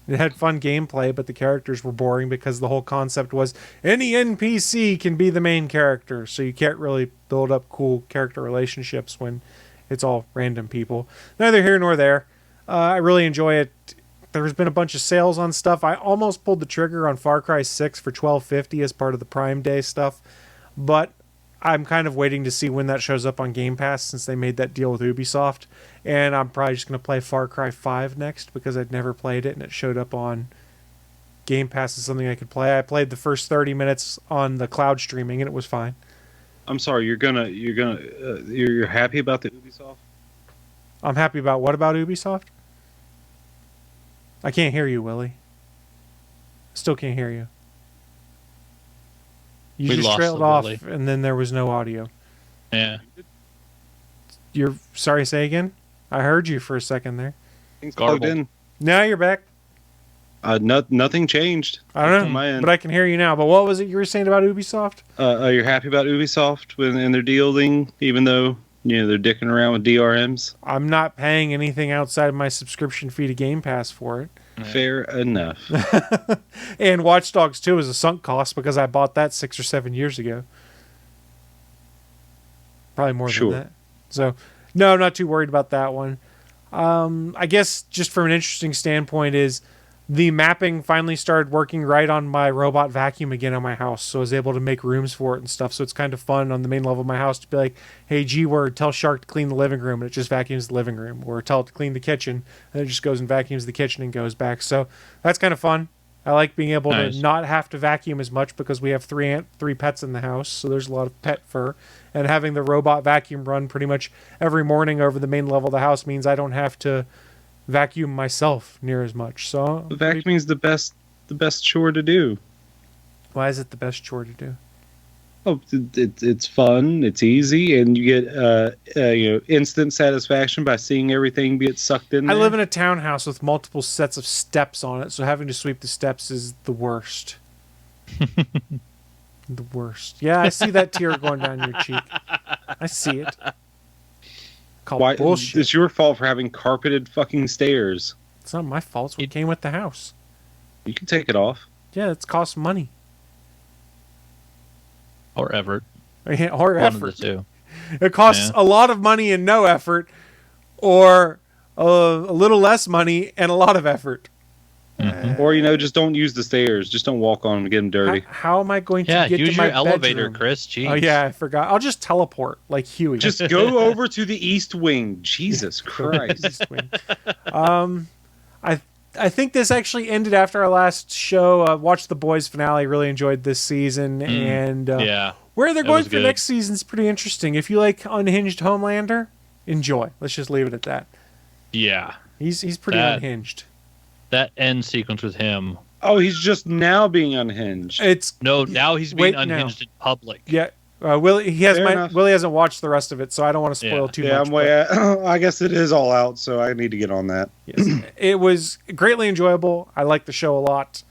Speaker 2: It had fun gameplay, but the characters were boring because the whole concept was any NPC can be the main character, so you can't really build up cool character relationships when it's all random people. Neither here nor there. I really enjoy it. There's been a bunch of sales on stuff. I almost pulled the trigger on Far Cry 6 for $12.50 as part of the Prime Day stuff, but I'm kind of waiting to see when that shows up on Game Pass since they made that deal with Ubisoft. And I'm probably just going to play Far Cry 5 next because I'd never played it and it showed up on Game Pass as something I could play. I played the first 30 minutes on the cloud streaming and it was fine.
Speaker 3: I'm sorry, you're happy about the Ubisoft?
Speaker 2: I'm happy about what about Ubisoft? I can't hear you, Willie. Still can't hear you. You just trailed off, Willie. And then there was no audio.
Speaker 4: Yeah.
Speaker 2: You're sorry, say again? I heard you for a second there.
Speaker 3: Things plugged in.
Speaker 2: Now you're back.
Speaker 3: Nothing changed.
Speaker 2: I don't know, but I can hear you now. But what was it you were saying about Ubisoft?
Speaker 3: You're happy about Ubisoft in their dealing, even though they're dicking around with DRMs?
Speaker 2: I'm not paying anything outside of my subscription fee to Game Pass for it.
Speaker 3: Fair enough.
Speaker 2: And Watch Dogs 2 is a sunk cost because I bought that 6 or 7 years ago. Probably more than that. So, no, I'm not too worried about that one. I guess just from an interesting standpoint is the mapping finally started working right on my robot vacuum again on my house. So I was able to make rooms for it and stuff. So it's kind of fun on the main level of my house to be like, hey, G-word, tell Shark to clean the living room. And it just vacuums the living room. Or tell it to clean the kitchen. And it just goes and vacuums the kitchen and goes back. So that's kind of fun. I like being able to not have to vacuum as much because we have three pets in the house. So there's a lot of pet fur. And having the robot vacuum run pretty much every morning over the main level of the house means I don't have to vacuum myself near as much. So
Speaker 3: vacuuming is the best chore to do.
Speaker 2: Why is it the best chore to do?
Speaker 3: Oh, it's fun, it's easy, and you get instant satisfaction by seeing everything get sucked in there.
Speaker 2: I live in a townhouse with multiple sets of steps on it, so having to sweep the steps is the worst. The worst. Yeah, I see that tear going down your cheek. I see it.
Speaker 3: Why bullshit. It's your fault for having carpeted fucking stairs.
Speaker 2: It's not my fault. It's what came with the house.
Speaker 3: You can take it off.
Speaker 2: Yeah, it's cost money.
Speaker 4: Or effort.
Speaker 2: Yeah, or
Speaker 4: One
Speaker 2: effort.
Speaker 4: Of the two.
Speaker 2: It costs a lot of money and no effort, or a little less money and a lot of effort.
Speaker 4: Mm-hmm.
Speaker 3: Or just don't use the stairs. Just don't walk on them and get them dirty.
Speaker 2: How am I going to get
Speaker 4: use
Speaker 2: to my
Speaker 4: your elevator,
Speaker 2: bedroom?
Speaker 4: Chris. Jeez.
Speaker 2: Oh yeah, I forgot. I'll just teleport like Huey.
Speaker 3: Just go over to the east wing. Jesus Christ.
Speaker 2: East wing. I think this actually ended after our last show. Watched the Boys finale. Really enjoyed this season, and where they're going for next season is pretty interesting. If you like Unhinged Homelander, enjoy. Let's just leave it at that.
Speaker 4: Yeah,
Speaker 2: he's pretty unhinged.
Speaker 4: That end sequence with him.
Speaker 3: Oh, he's just now being unhinged.
Speaker 4: Now he's being unhinged in public.
Speaker 2: Yeah. Willie hasn't watched the rest of it, so I don't want to spoil too much.
Speaker 3: I guess it is all out, so I need to get on that.
Speaker 2: Yes. It was greatly enjoyable. I like the show a lot.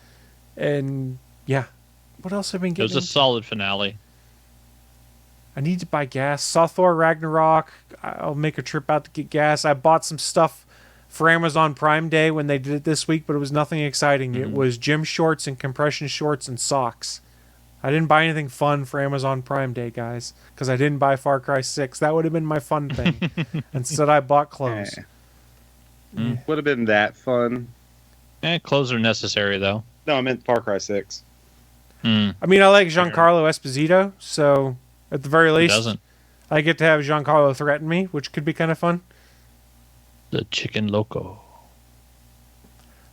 Speaker 2: And yeah. What else have I been getting?
Speaker 4: It was a solid finale.
Speaker 2: I need to buy gas. Saw Thor Ragnarok. I'll make a trip out to get gas. I bought some stuff for Amazon Prime Day when they did it this week, but it was nothing exciting. Mm-hmm. It was gym shorts and compression shorts and socks. I didn't buy anything fun for Amazon Prime Day, guys, because I didn't buy Far Cry 6. That would have been my fun thing. Instead, I bought clothes.
Speaker 3: Would have been that fun.
Speaker 4: Clothes are necessary, though.
Speaker 3: No, I meant Far Cry 6.
Speaker 2: I mean, I like Giancarlo Esposito, so at the very least, I get to have Giancarlo threaten me, which could be kind of fun.
Speaker 4: The Chicken Loco.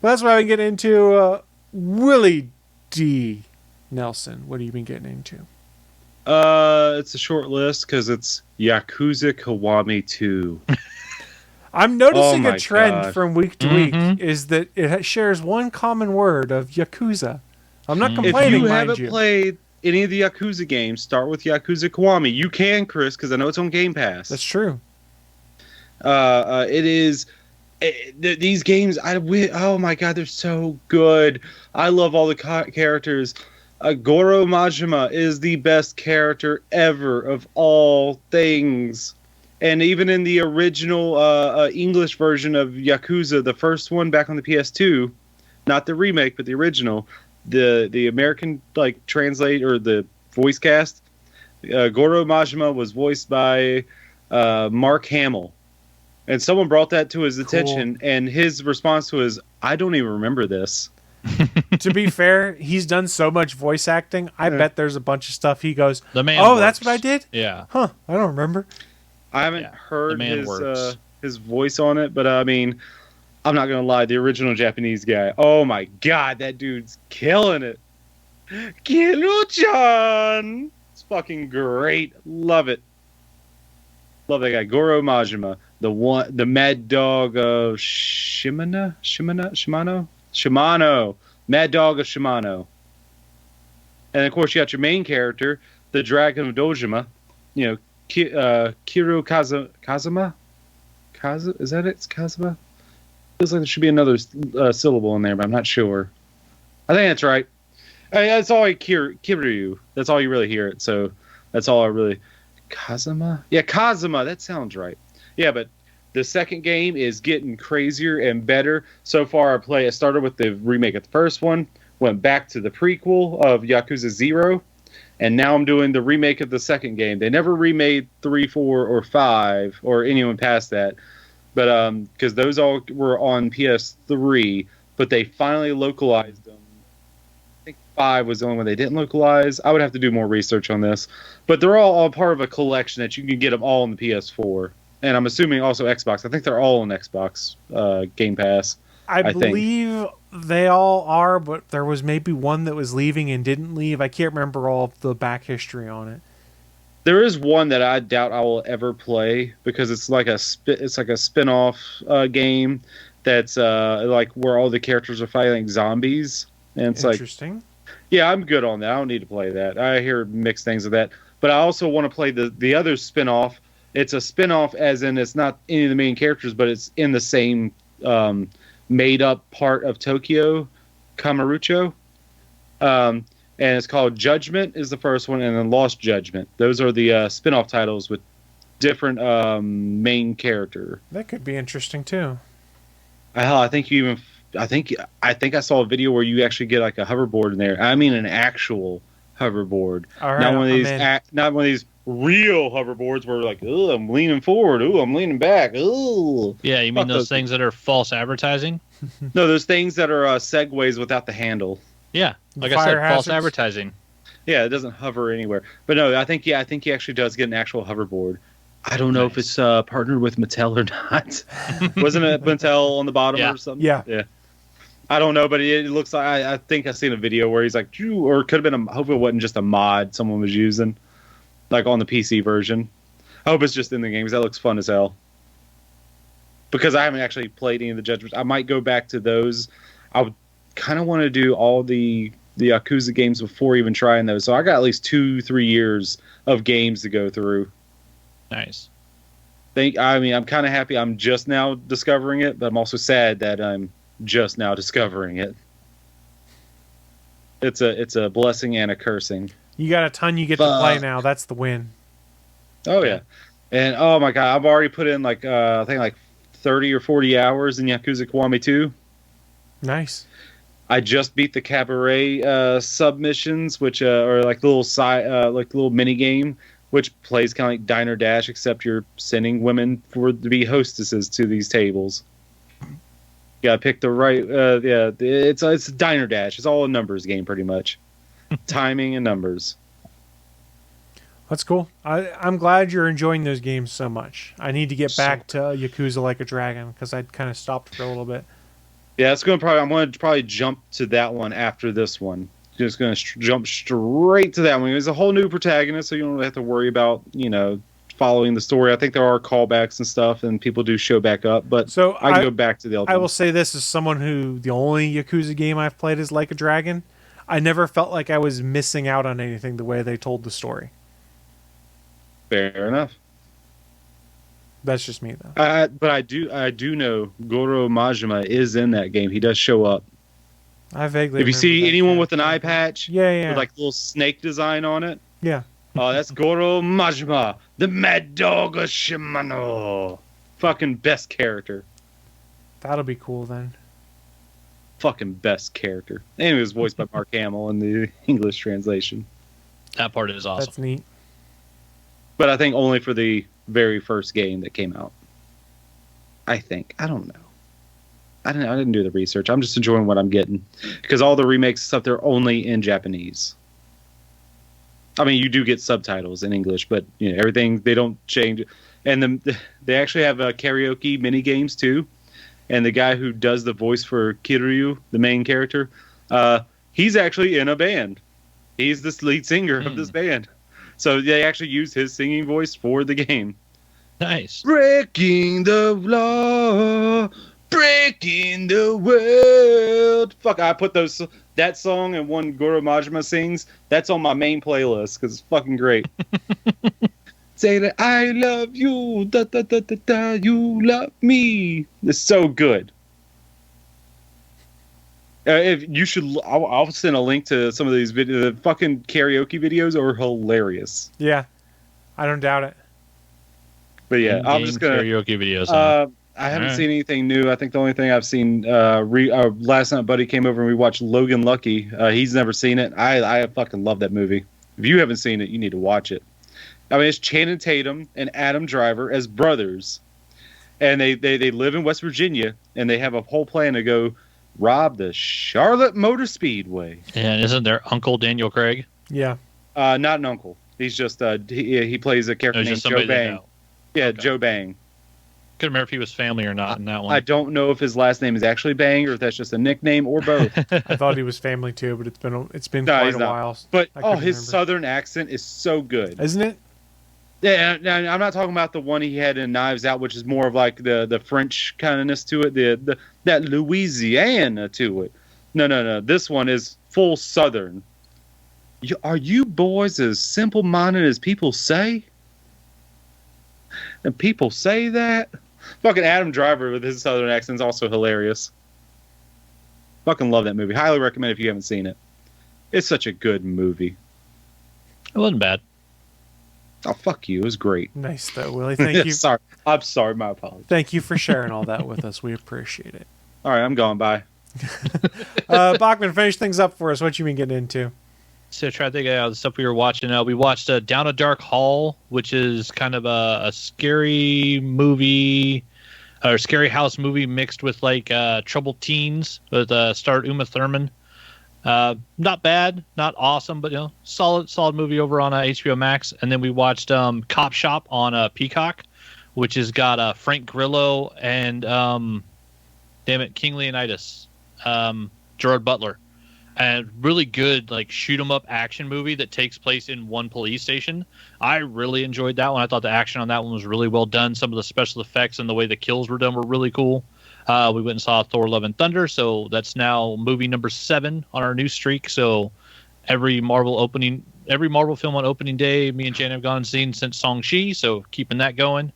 Speaker 2: Well, that's why we get into Willie D. Nelson. What have you been getting into?
Speaker 3: It's a short list because it's Yakuza Kiwami 2.
Speaker 2: I'm noticing a trend from week to week is that it shares one common word of Yakuza. I'm not complaining,
Speaker 3: If you
Speaker 2: mind
Speaker 3: haven't played any of the Yakuza games, start with Yakuza Kiwami. You can, Chris, because I know it's on Game Pass.
Speaker 2: That's true.
Speaker 3: It is... these games, oh my god, they're so good. I love all the characters. Goro Majima is the best character ever of all things. And even in the original English version of Yakuza, the first one back on the PS2, not the remake, but the original, the American translate or the voice cast, Goro Majima was voiced by Mark Hamill. And someone brought that to his attention, and his response was, I don't even remember this.
Speaker 2: To be fair, he's done so much voice acting. I bet there's a bunch of stuff he goes,
Speaker 4: the man
Speaker 2: oh,
Speaker 4: works.
Speaker 2: That's what I did?
Speaker 4: Yeah.
Speaker 2: Huh, I don't remember.
Speaker 3: I haven't heard his voice on it, but I mean, I'm not going to lie. The original Japanese guy, oh my god, that dude's killing it. Kiro-chan! It's fucking great. Love it. Love that guy. Goro Majima. The mad dog of Shimano? Mad dog of Shimano. And of course you got your main character, the Dragon of Dojima. You know, Kiro Kazuma? Is that it? It's Kazuma? Feels like there should be another syllable in there, but I'm not sure. I think that's right. That's all Kiryu. That's all you really hear it. So that's all I really... Kazuma? Yeah, Kazuma. That sounds right. Yeah, but the second game is getting crazier and better. So far, I started with the remake of the first one, went back to the prequel of Yakuza 0, and now I'm doing the remake of the second game. They never remade 3, 4, or 5, or anyone past that, but because those all were on PS3, but they finally localized them. I think 5 was the only one they didn't localize. I would have to do more research on this, but they're all part of a collection that you can get them all on the PS4. And I'm assuming also Xbox. I think they're all on Xbox Game Pass.
Speaker 2: I believe they all are, but there was maybe one that was leaving and didn't leave. I can't remember all of the back history on it.
Speaker 3: There is one that I doubt I will ever play because it's like a spin-off game that's like where all the characters are fighting like zombies. And it's
Speaker 2: interesting.
Speaker 3: Yeah, I'm good on that. I don't need to play that. I hear mixed things of that. But I also want to play the other spin-off. It's a spin-off as in it's not any of the main characters, but it's in the same made-up part of Tokyo, Kamurocho. And it's called Judgment is the first one, and then Lost Judgment. Those are the spin-off titles with different main character.
Speaker 2: That could be interesting, too.
Speaker 3: I think I saw a video where you actually get like a hoverboard in there. I mean an actual hoverboard. All right, not one of these real hoverboards where like, oh, I'm leaning forward, oh, I'm leaning back, oh.
Speaker 4: Yeah, you mean those things that are false advertising?
Speaker 3: No, those things that are segways without the handle.
Speaker 4: Yeah, like I said, false advertising.
Speaker 3: Yeah, it doesn't hover anywhere. But no, I think he actually does get an actual hoverboard. I don't know if it's partnered with Mattel or not. Wasn't it Mattel on the bottom or something?
Speaker 2: Yeah.
Speaker 3: I don't know, but it looks like I think I've seen a video where he's like, or it could have been. I hope it wasn't just a mod someone was using, like on the PC version. I hope it's just in the games. That looks fun as hell. Because I haven't actually played any of the Judgments. I might go back to those. I would kind of want to do all the Yakuza games before even trying those. So I got at least 2-3 years of games to go through.
Speaker 4: Nice.
Speaker 3: I'm kind of happy I'm just now discovering it, but I'm also sad that I'm just now discovering it. It's a blessing and a cursing.
Speaker 2: You got a ton you get to play now. That's the win.
Speaker 3: Oh yeah, and oh my god, I've already put in like I think like 30 or 40 hours in Yakuza Kiwami 2.
Speaker 2: Nice.
Speaker 3: I just beat the cabaret submissions, which are like little little mini game, which plays kind of like Diner Dash, except you're sending women to be hostesses to these tables. You gotta pick the right. It's a Diner Dash. It's all a numbers game, pretty much. Timing and numbers.
Speaker 2: That's cool. I'm glad you're enjoying those games so much. I need to get back to Yakuza Like a Dragon because I'd kind of stopped for a little bit.
Speaker 3: Yeah, I'm going to probably jump to that one after this one. Just going to jump straight to that one. There's a whole new protagonist, so you don't really have to worry about, following the story. I think there are callbacks and stuff, and people do show back up, but
Speaker 2: so
Speaker 3: I can go back to the other
Speaker 2: I
Speaker 3: one.
Speaker 2: will say this as someone who the only Yakuza game I've played is Like a Dragon. I never felt like I was missing out on anything the way they told the story.
Speaker 3: Fair enough.
Speaker 2: That's just me, though.
Speaker 3: But I do know Goro Majima is in that game. He does show up.
Speaker 2: I vaguely.
Speaker 3: If you see anyone with an eye patch,
Speaker 2: yeah,
Speaker 3: with like a little snake design on it,
Speaker 2: yeah.
Speaker 3: Oh, that's Goro Majima, the Mad Dog of Shimano. Fucking best character.
Speaker 2: That'll be cool then.
Speaker 3: Fucking best character. And he was voiced by Mark Hamill in the English translation.
Speaker 4: That part is awesome.
Speaker 2: That's neat.
Speaker 3: But I think only for the very first game that came out. I think. I don't know. I didn't do the research. I'm just enjoying what I'm getting. Because all the remakes and stuff, they're only in Japanese. I mean, you do get subtitles in English, but everything, they don't change. And they actually have karaoke mini games too. And the guy who does the voice for Kiryu, the main character, he's actually in a band. He's the lead singer of this band. So they actually use his singing voice for the game.
Speaker 4: Nice.
Speaker 3: Breaking the law, breaking the world. Fuck, I put that song and one Goro Majima sings. That's on my main playlist because it's fucking great. Say that I love you, da da da da da. You love me. It's so good. If you should, I'll send a link to some of these videos. The fucking karaoke videos are hilarious.
Speaker 2: Yeah, I don't doubt it.
Speaker 3: But yeah, I'm just gonna
Speaker 4: karaoke videos.
Speaker 3: I haven't seen anything new. I think the only thing I've seen last night, Buddy came over and we watched Logan Lucky. He's never seen it. I fucking love that movie. If you haven't seen it, you need to watch it. I mean, it's Channing Tatum and Adam Driver as brothers, and they live in West Virginia, and they have a whole plan to go rob the Charlotte Motor Speedway.
Speaker 4: And isn't their uncle Daniel Craig?
Speaker 2: Yeah.
Speaker 3: Not an uncle. He's just he plays a character named Joe Bang. Yeah, okay. Joe Bang.
Speaker 4: Couldn't remember if he was family or not in that one.
Speaker 3: I don't know if his last name is actually Bang or if that's just a nickname or both.
Speaker 2: I thought he was family too, but it's been quite a while.
Speaker 3: But his southern accent is so good,
Speaker 2: isn't it?
Speaker 3: Yeah, I'm not talking about the one he had in Knives Out, which is more of like the French kindness to it, that Louisiana to it. No. This one is full Southern. Are you boys as simple-minded as people say? And people say that? Fucking Adam Driver with his Southern accent is also hilarious. Fucking love that movie. Highly recommend if you haven't seen it. It's such a good movie.
Speaker 4: It wasn't bad.
Speaker 3: Oh, fuck you. It was great.
Speaker 2: Nice, though, Willie. Thank you.
Speaker 3: Sorry. I'm sorry. My apologies.
Speaker 2: Thank you for sharing all that with us. We appreciate it.
Speaker 3: All right, I'm going. Bye.
Speaker 2: Bachman, finish things up for us. What you been getting into?
Speaker 4: So try to think of the stuff we were watching. We watched Down a Dark Hall, which is kind of a scary movie, or scary house movie mixed with like Troubled Teens with starred Uma Thurman. Not bad, not awesome, but solid movie over on HBO Max. And then we watched Cop Shop on Peacock, which has got Frank Grillo and King Leonidas, Gerard Butler. And really good, like, shoot-'em-up action movie that takes place in one police station. I really enjoyed that one. I thought the action on that one was really well done. Some of the special effects and the way the kills were done were really cool. We went and saw Thor Love and Thunder, so that's now movie number 7 on our new streak. So every Marvel film on opening day, me and Jan have gone and seen since Shang-Chi, so keeping that going.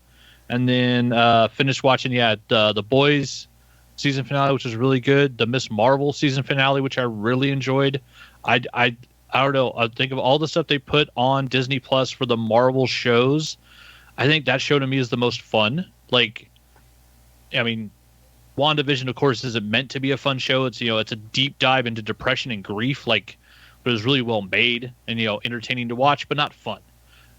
Speaker 4: And then finished watching, The Boys season finale, which was really good. The Miss Marvel season finale, which I really enjoyed. I don't know. I think of all the stuff they put on Disney Plus for the Marvel shows. I think that show to me is the most fun. Like, I mean, WandaVision, of course, isn't meant to be a fun show. It's it's a deep dive into depression and grief. Like, but it was really well made and entertaining to watch, but not fun.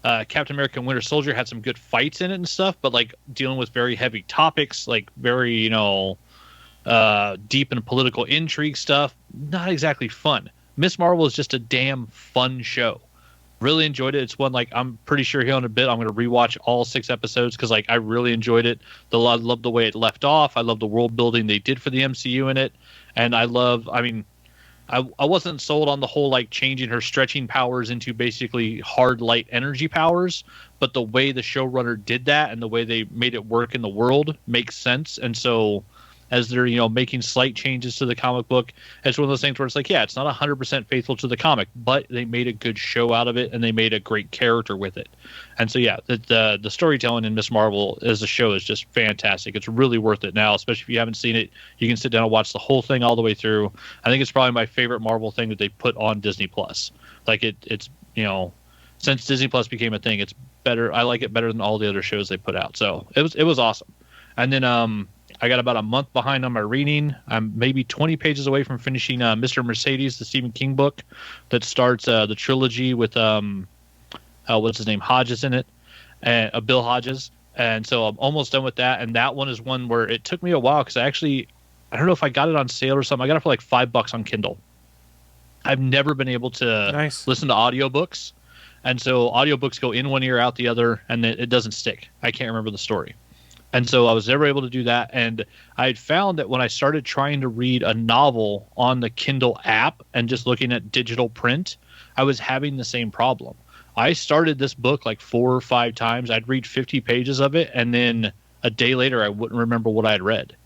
Speaker 4: Captain America and Winter Soldier had some good fights in it and stuff, but like dealing with very heavy topics, like very deep in political intrigue stuff, not exactly fun. Miss Marvel is just a damn fun show. Really enjoyed it. It's one like I'm pretty sure here in a bit I'm going to rewatch all 6 episodes because like I really enjoyed it. I love the way it left off. I love the world building they did for the MCU in it, and I wasn't sold on the whole like changing her stretching powers into basically hard light energy powers, but the way the showrunner did that and the way they made it work in the world makes sense. And so as they're, making slight changes to the comic book, it's one of those things where it's like, yeah, it's not 100% faithful to the comic, but they made a good show out of it and they made a great character with it. And so, yeah, the storytelling in Miss Marvel as a show is just fantastic. It's really worth it now, especially if you haven't seen it. You can sit down and watch the whole thing all the way through. I think it's probably my favorite Marvel thing that they put on Disney Plus. Like it's since Disney Plus became a thing, it's better. I like it better than all the other shows they put out. So it was awesome. And then I got about a month behind on my reading. I'm maybe 20 pages away from finishing Mr. Mercedes, the Stephen King book that starts the trilogy with what's his name, Hodges in it, and Bill Hodges. And so I'm almost done with that. And that one is one where it took me a while because I don't know if I got it on sale or something. I got it for like $5 on Kindle. I've never been able to listen to audiobooks. And so audiobooks go in one ear, out the other, and it doesn't stick. I can't remember the story. And so I was never able to do that. And I had found that when I started trying to read a novel on the Kindle app and just looking at digital print, I was having the same problem. I started this book like 4 or 5 times. I'd read 50 pages of it, and then a day later, I wouldn't remember what I had read.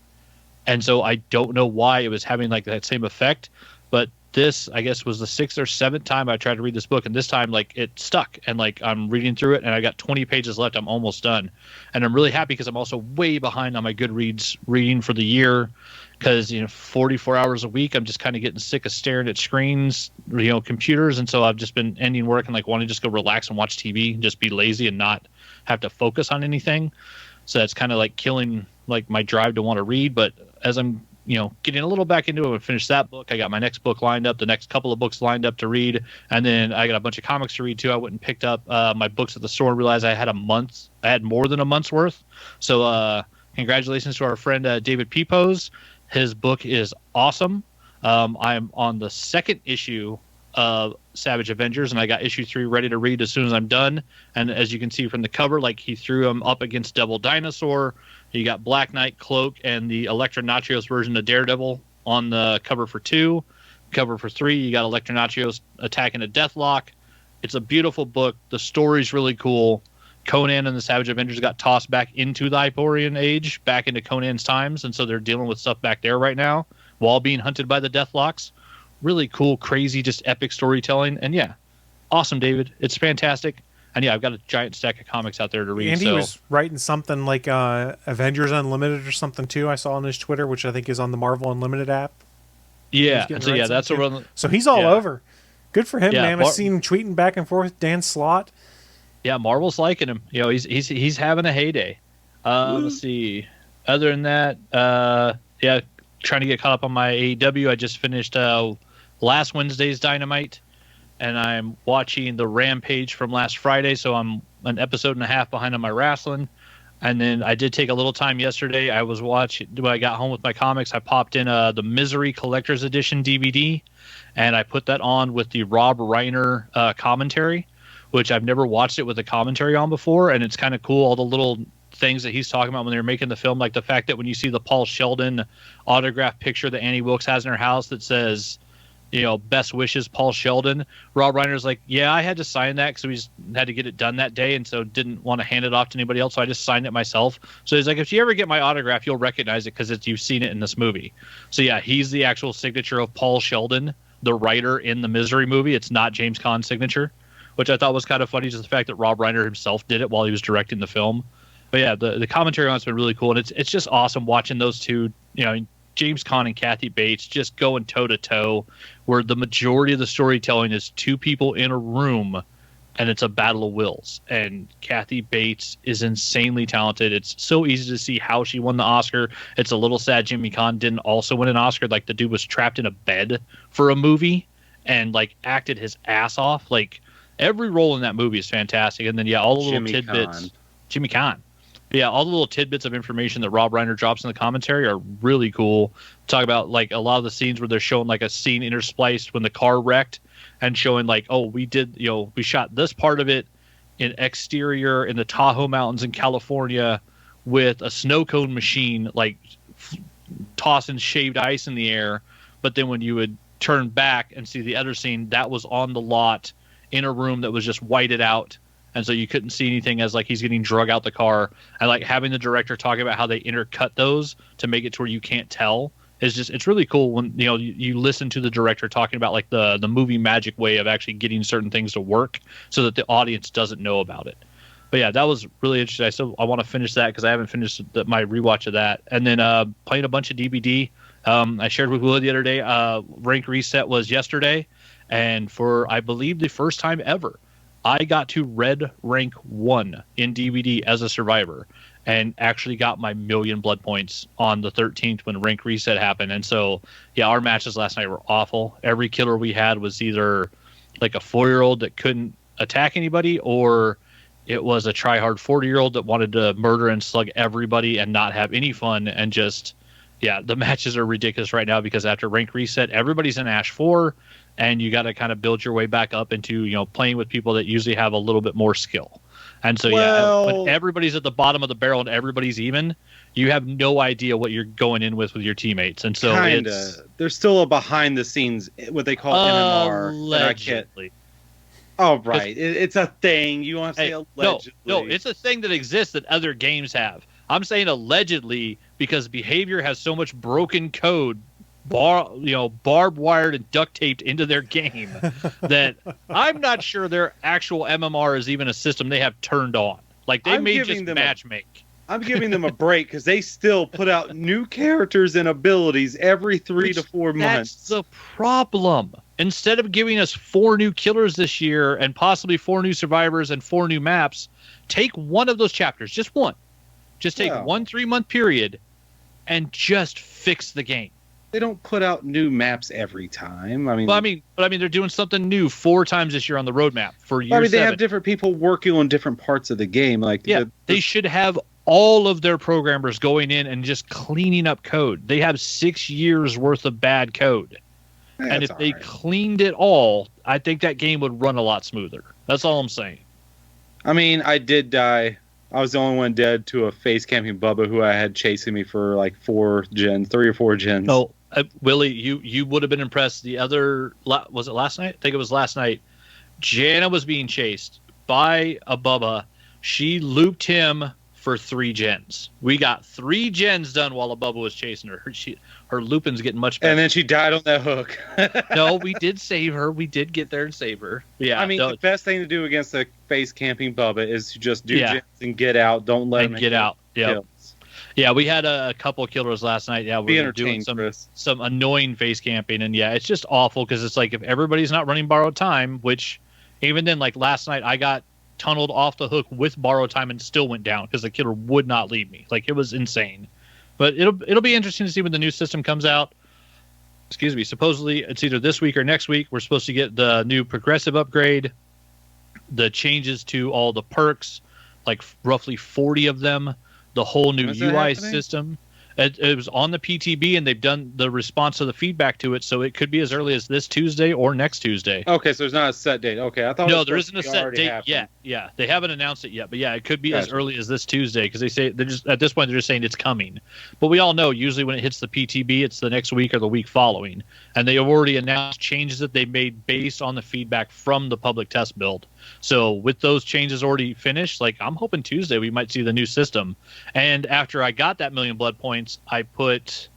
Speaker 4: And so I don't know why it was having like that same effect. But this, I guess, was the 6th or 7th time I tried to read this book, and this time like it stuck, and like I'm reading through it and I got 20 pages left. I'm almost done, and I'm really happy because I'm also way behind on my Goodreads reading for the year because 44 hours a week I'm just kind of getting sick of staring at screens, computers, and so I've just been ending work and like wanting to just go relax and watch TV and just be lazy and not have to focus on anything. So that's kind of like killing like my drive to want to read. But as I'm getting a little back into it and finish that book, I got my next book lined up, the next couple of books lined up to read, and then I got a bunch of comics to read too. I went and picked up my books at the store and realized I had more than a month's worth. So congratulations to our friend David Pepose. His book is awesome. I'm on the 2nd issue of Savage Avengers, and I got issue 3 ready to read as soon as I'm done. And as you can see from the cover, like he threw him up against Devil Dinosaur. You got Black Knight, Cloak, and the Electra Nachios version of Daredevil on the cover for 2. Cover for 3, you got Electra Nachios attacking a Deathlock. It's a beautiful book. The story's really cool. Conan and the Savage Avengers got tossed back into the Hyperion Age, back into Conan's times, and so they're dealing with stuff back there right now while being hunted by the Deathlocks. Really cool, crazy, just epic storytelling. And yeah, awesome, David. It's fantastic. And yeah, I've got a giant stack of comics out there to read.
Speaker 2: Andy was writing something like Avengers Unlimited or something too. I saw on his Twitter, which I think is on the Marvel Unlimited app.
Speaker 4: Yeah, and so yeah, that's a run.
Speaker 2: So he's all over. Good for him, man. I've seen him tweeting back and forth. Dan Slott.
Speaker 4: Yeah, Marvel's liking him. He's having a heyday. Let's see. Other than that, trying to get caught up on my AEW. I just finished last Wednesday's Dynamite, and I'm watching the Rampage from last Friday, so I'm an episode and a half behind on my wrestling. And then I did take a little time yesterday. I was watching, when I got home with my comics, I popped in the Misery Collector's Edition DVD, and I put that on with the Rob Reiner commentary, which I've never watched it with a commentary on before, and it's kind of cool, all the little things that he's talking about when they were making the film, like the fact that when you see the Paul Sheldon autograph picture that Annie Wilkes has in her house that says, best wishes, Paul Sheldon. Rob Reiner's like, yeah, I had to sign that because we just had to get it done that day, and so didn't want to hand it off to anybody else, so I just signed it myself. So he's like, if you ever get my autograph, you'll recognize it because you've seen it in this movie. So yeah, he's the actual signature of Paul Sheldon, the writer in the Misery movie. It's not James Caan's signature, which I thought was kind of funny, just the fact that Rob Reiner himself did it while he was directing the film. But yeah, the commentary on it's been really cool, and it's just awesome watching those two, James Caan and Kathy Bates just going toe-to-toe, where the majority of the storytelling is two people in a room, and it's a battle of wills. And Kathy Bates is insanely talented. It's so easy to see how she won the Oscar. It's a little sad Jimmy Caan didn't also win an Oscar. Like, the dude was trapped in a bed for a movie and, like, acted his ass off. Like, every role in that movie is fantastic. And then, yeah, all the little tidbits. Jimmy Caan. Yeah, all the little tidbits of information that Rob Reiner drops in the commentary are really cool. Talk about like a lot of the scenes where they're showing like a scene interspliced when the car wrecked and showing like, oh, we shot this part of it in exterior in the Tahoe Mountains in California with a snow cone machine like tossing shaved ice in the air. But then when you would turn back and see the other scene, that was on the lot in a room that was just whited out. And so you couldn't see anything as like he's getting drug out the car. And like having the director talking about how they intercut those to make it to where you can't tell is just, it's really cool when, you know, you listen to the director talking about like the movie magic way of actually getting certain things to work so that the audience doesn't know about it. But yeah, that was really interesting. I want to finish that because I haven't finished my rewatch of that. And then playing a bunch of DBD. I shared with Willie the other day, Rank Reset was yesterday. And for, I believe, the first time ever, I got to Red Rank 1 in DVD as a survivor and actually got my 1,000,000 blood points on the 13th when Rank Reset happened. And so, yeah, our matches last night were awful. Every killer we had was either like a 4-year-old that couldn't attack anybody, or it was a try-hard 40-year-old that wanted to murder and slug everybody and not have any fun. And just, yeah, the matches are ridiculous right now because after Rank Reset, everybody's in Ash 4. And you got to kind of build your way back up into, you know, playing with people that usually have a little bit more skill. And so, yeah, when everybody's at the bottom of the barrel and everybody's even, you have no idea what you're going in with your teammates. And so
Speaker 3: there's still a behind the scenes, what they call MMR.
Speaker 4: Allegedly.
Speaker 3: Oh, right. It's a thing. You want to say allegedly.
Speaker 4: No, it's a thing that exists that other games have. I'm saying allegedly because Behavior has so much broken code barbed wired and duct taped into their game that I'm not sure their actual MMR is even a system they have turned on. Like they may just matchmake.
Speaker 3: I'm giving them a break because they still put out new characters and abilities every 3 to 4 months.
Speaker 4: That's the problem. Instead of giving us 4 new killers this year and possibly 4 new survivors and 4 new maps, take one of those chapters, just one. Just take 1 3-month period and just fix the game.
Speaker 3: They don't put out new maps every time. I mean,
Speaker 4: they're doing something new 4 times this year on the roadmap for year 7.
Speaker 3: They have different people working on different parts of the game.
Speaker 4: They should have all of their programmers going in and just cleaning up code. They have 6 years worth of bad code, and if they cleaned it all, I think that game would run a lot smoother. That's all I'm saying.
Speaker 3: I mean, I did die. I was the only one dead to a face camping Bubba who I had chasing me for like 3 or 4 gens.
Speaker 4: No. Willie, you would have been impressed. Was it last night? I think it was last night. Jana was being chased by a Bubba. She looped him for 3 gens. We got 3 gens done while a Bubba was chasing her. Her looping's getting much better.
Speaker 3: And then she died on that hook.
Speaker 4: No, we did save her. We did get there and save her. Yeah,
Speaker 3: I mean, the best thing to do against a face camping Bubba is to just do gens and get out. Don't let him
Speaker 4: get out. Yeah. Yeah, we had a couple killers last night. Yeah, we were doing some annoying face camping, and yeah, it's just awful because it's like if everybody's not running borrowed time, which even then, like last night, I got tunneled off the hook with borrowed time and still went down because the killer would not leave me. Like it was insane. But it'll be interesting to see when the new system comes out. Excuse me. Supposedly, it's either this week or next week. We're supposed to get the new progressive upgrade, the changes to all the perks, like roughly 40 of them. The whole new UI system. It was on the PTB, and they've done the response to the feedback to it, so it could be as early as this Tuesday or next Tuesday.
Speaker 3: Okay, so there's not a set date. Okay, I thought
Speaker 4: there isn't a set date yet. Yeah, they haven't announced it yet, but yeah, it could be as early as this Tuesday because they say they're just at this point they're just saying it's coming. But we all know usually when it hits the PTB, it's the next week or the week following, and they have already announced changes that they made based on the feedback from the public test build. So with those changes already finished, like I'm hoping Tuesday we might see the new system. And after I got that 1,000,000 blood points, I put,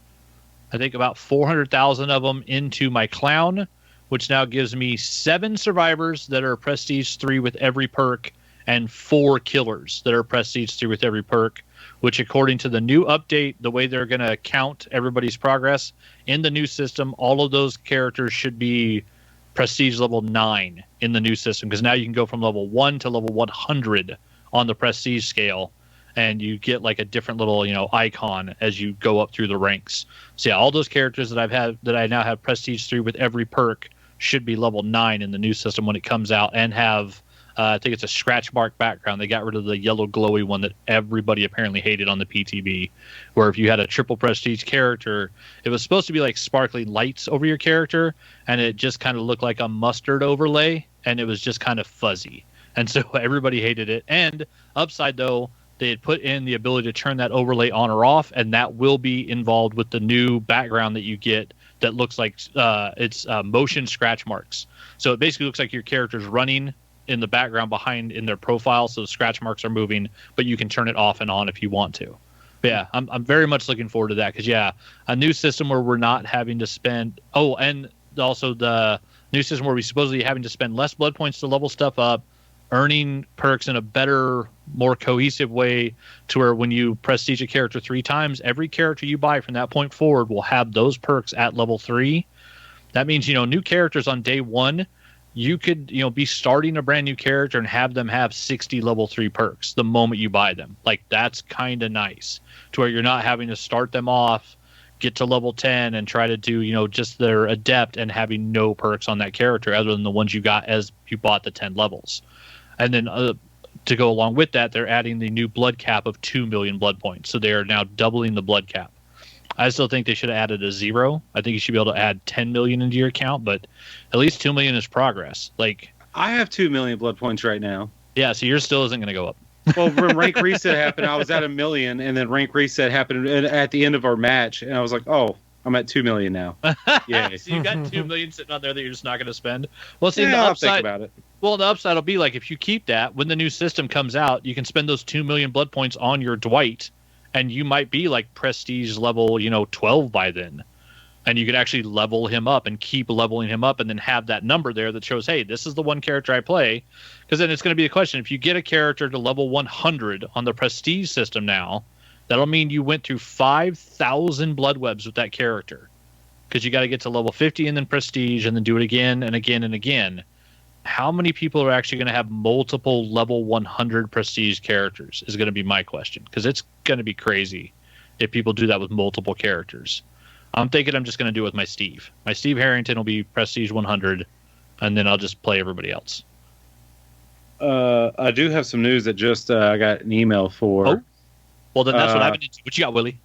Speaker 4: I think about 400,000 of them into my clown, which now gives me 7 survivors that are prestige 3 with every perk and 4 killers that are prestige 3 with every perk, which according to the new update, the way they're going to count everybody's progress in the new system, all of those characters should be prestige level 9 in the new system, because now you can go from level 1 to level 100 on the prestige scale, and you get like a different little icon as you go up through the ranks. So yeah, all those characters that I now have prestige 3 with every perk should be level 9 in the new system when it comes out, and have I think it's a scratch mark background. They got rid of the yellow glowy one that everybody apparently hated on the PTB, where if you had a triple prestige character, it was supposed to be like sparkling lights over your character, and it just kind of looked like a mustard overlay, and it was just kind of fuzzy. And so everybody hated it. And upside, though, they had put in the ability to turn that overlay on or off, and that will be involved with the new background that you get that looks like it's motion scratch marks. So it basically looks like your character's running in the background behind in their profile, so the scratch marks are moving, but you can turn it off and on if you want to. But yeah, I'm very much looking forward to that, because a new system where we're not having to spend and also the new system where we supposedly having to spend less blood points to level stuff up, earning perks in a better, more cohesive way, to where when you prestige a character 3 times, every character you buy from that point forward will have those perks at level 3. That means, new characters on day 1, you could, be starting a brand new character and have them have 60 level 3 perks the moment you buy them. Like, that's kind of nice, to where you're not having to start them off, get to level 10 and try to do, just their adept and having no perks on that character other than the ones you got as you bought the 10 levels. And then to go along with that, they're adding the new blood cap of 2 million blood points. So they are now doubling the blood cap. I still think they should have added a 0. I think you should be able to add 10 million into your account, but at least 2 million is progress. Like,
Speaker 3: I have 2 million blood points right now.
Speaker 4: Yeah, so yours still isn't going to go up.
Speaker 3: Well, when rank reset happened, I was at 1 million, and then rank reset happened at the end of our match, and I was like, oh, I'm at 2 million now. Yeah.
Speaker 4: So you got 2 million sitting on there that you're just not going to spend. Well, see,
Speaker 3: I'll think about it.
Speaker 4: Well, the upside will be, like, if you keep that, when the new system comes out, you can spend those 2 million blood points on your Dwight, and you might be like prestige level, 12 by then. And you could actually level him up and keep leveling him up, and then have that number there that shows, hey, this is the one character I play. Because then it's going to be a question. If you get a character to level 100 on the prestige system now, that'll mean you went through 5,000 blood webs with that character. Because you got to get to level 50 and then prestige, and then do it again and again and again. How many people are actually going to have multiple level 100 prestige characters is going to be my question, because it's going to be crazy if people do that with multiple characters. I'm thinking I'm just going to do it with my Steve. My Steve Harrington will be prestige 100, and then I'll just play everybody else.
Speaker 3: I do have some news that just I got an email for.
Speaker 4: Oh, well, then that's what I've been into. What you got, Willie?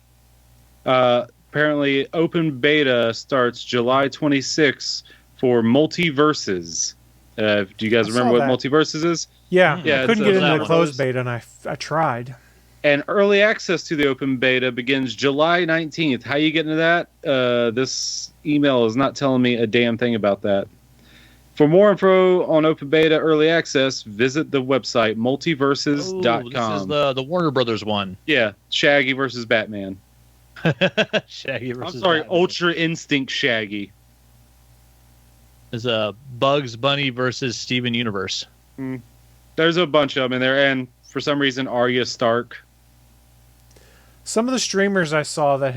Speaker 3: Apparently, open beta starts July 26th for Multiverses. Do you guys remember what Multiverses is?
Speaker 2: Yeah, I couldn't get into the closed beta, and I tried.
Speaker 3: And early access to the open beta begins July 19th. How you get into that? This email is not telling me a damn thing about that. For more info on open beta early access, visit the website multiverses.com.
Speaker 4: This is the Warner Brothers one.
Speaker 3: Yeah, Shaggy versus Batman.
Speaker 4: Shaggy versus Batman.
Speaker 3: Ultra Instinct Shaggy.
Speaker 4: There's a Bugs Bunny versus Steven Universe.
Speaker 3: There's a bunch of them in there, and for some reason, Arya Stark.
Speaker 2: Some of the streamers I saw that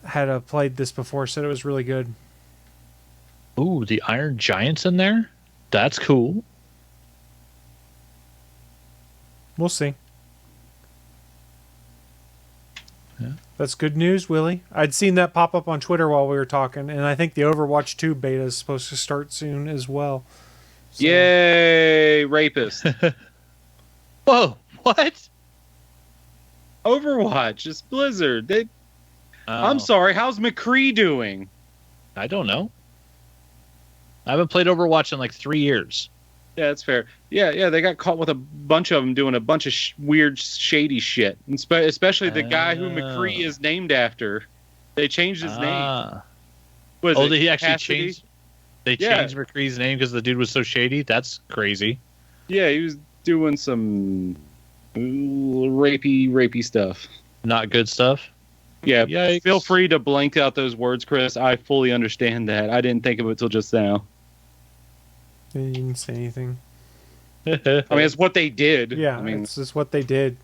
Speaker 2: had played this before said it was really good.
Speaker 4: Ooh, the Iron Giant's in there? That's cool.
Speaker 2: We'll see.
Speaker 4: Yeah.
Speaker 2: That's good news, Willie. I'd seen that pop up on Twitter while we were talking, and I think the Overwatch 2 beta is supposed to start soon as well. So.
Speaker 3: Yay, rapist.
Speaker 4: Whoa, what?
Speaker 3: Overwatch, it's Blizzard. I'm sorry, how's McCree doing?
Speaker 4: I don't know. I haven't played Overwatch in like 3 years.
Speaker 3: Yeah, that's fair. Yeah, they got caught with a bunch of them doing a bunch of weird, shady shit. Especially the guy who McCree is named after. They changed his name.
Speaker 4: Did he actually change? They changed McCree's name because the dude was so shady? That's crazy.
Speaker 3: Yeah, he was doing some rapey stuff.
Speaker 4: Not good stuff?
Speaker 3: Yeah,
Speaker 4: Yikes.
Speaker 3: Feel free to blank out those words, Chris. I fully understand that. I didn't think of it till just now.
Speaker 2: You didn't say anything.
Speaker 3: I mean, it's what they did.
Speaker 2: Yeah,
Speaker 3: I mean,
Speaker 2: it's just what they did.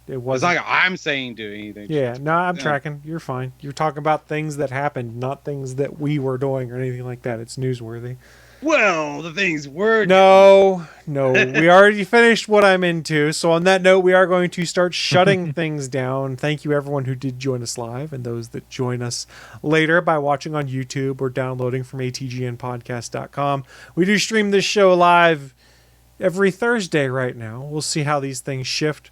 Speaker 2: It wasn't.
Speaker 3: It's like I'm saying do anything.
Speaker 2: Yeah, no, I'm tracking. You're fine. You're talking about things that happened, not things that we were doing or anything like that. It's newsworthy.
Speaker 3: Well, the things were...
Speaker 2: No. We already finished what I'm into. So on that note, we are going to start shutting things down. Thank you, everyone who did join us live and those that join us later by watching on YouTube or downloading from ATGNpodcast.com. We do stream this show live every Thursday right now. We'll see how these things shift.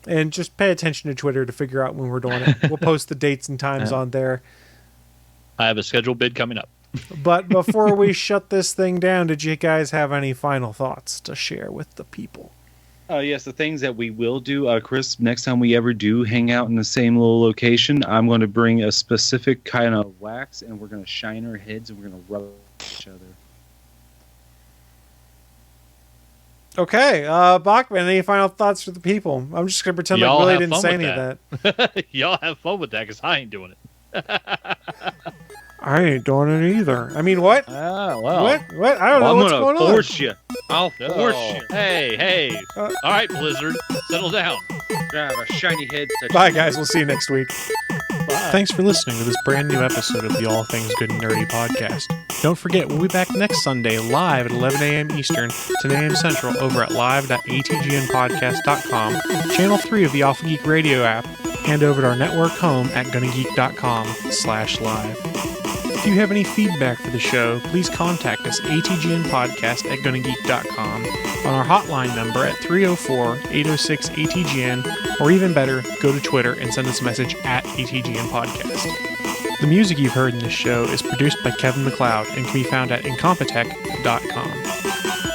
Speaker 2: And just pay attention to Twitter to figure out when we're doing it. We'll post the dates and times on there.
Speaker 4: I have a scheduled bid coming up.
Speaker 2: But before we shut this thing down, did you guys have any final thoughts to share with the people?
Speaker 3: Yes, the things that we will do, Chris, next time we ever do hang out in the same little location, I'm going to bring a specific kind of wax, and we're going to shine our heads, and we're going to rub each other.
Speaker 2: Okay, Bachman, any final thoughts for the people? I'm just going to pretend like Willie didn't say any of that.
Speaker 4: Y'all have fun with that, because I ain't doing it.
Speaker 2: I ain't doing it either. I mean, what?
Speaker 4: Well.
Speaker 2: What? I don't know what's going on.
Speaker 3: I'll force you.
Speaker 4: Hey. All right, Blizzard, settle down.
Speaker 3: Grab a shiny head.
Speaker 2: Bye, guys. We'll see you next week.
Speaker 4: Bye.
Speaker 2: Thanks for listening to this brand new episode of the All Things Good and Nerdy podcast. Don't forget, we'll be back next Sunday live at 11 a.m. Eastern, 10 a.m. Central over at live.atgnpodcast.com, channel 3 of the Alpha Geek Radio app, and over at our network home at gonnageek.com/live. If you have any feedback for the show, please contact us atgnpodcast@gonnageek.com, on our hotline number at 304-806-ATGN, or even better, go to Twitter and send us a message at ATGN Podcast. The music you've heard in this show is produced by Kevin MacLeod and can be found at incompetech.com.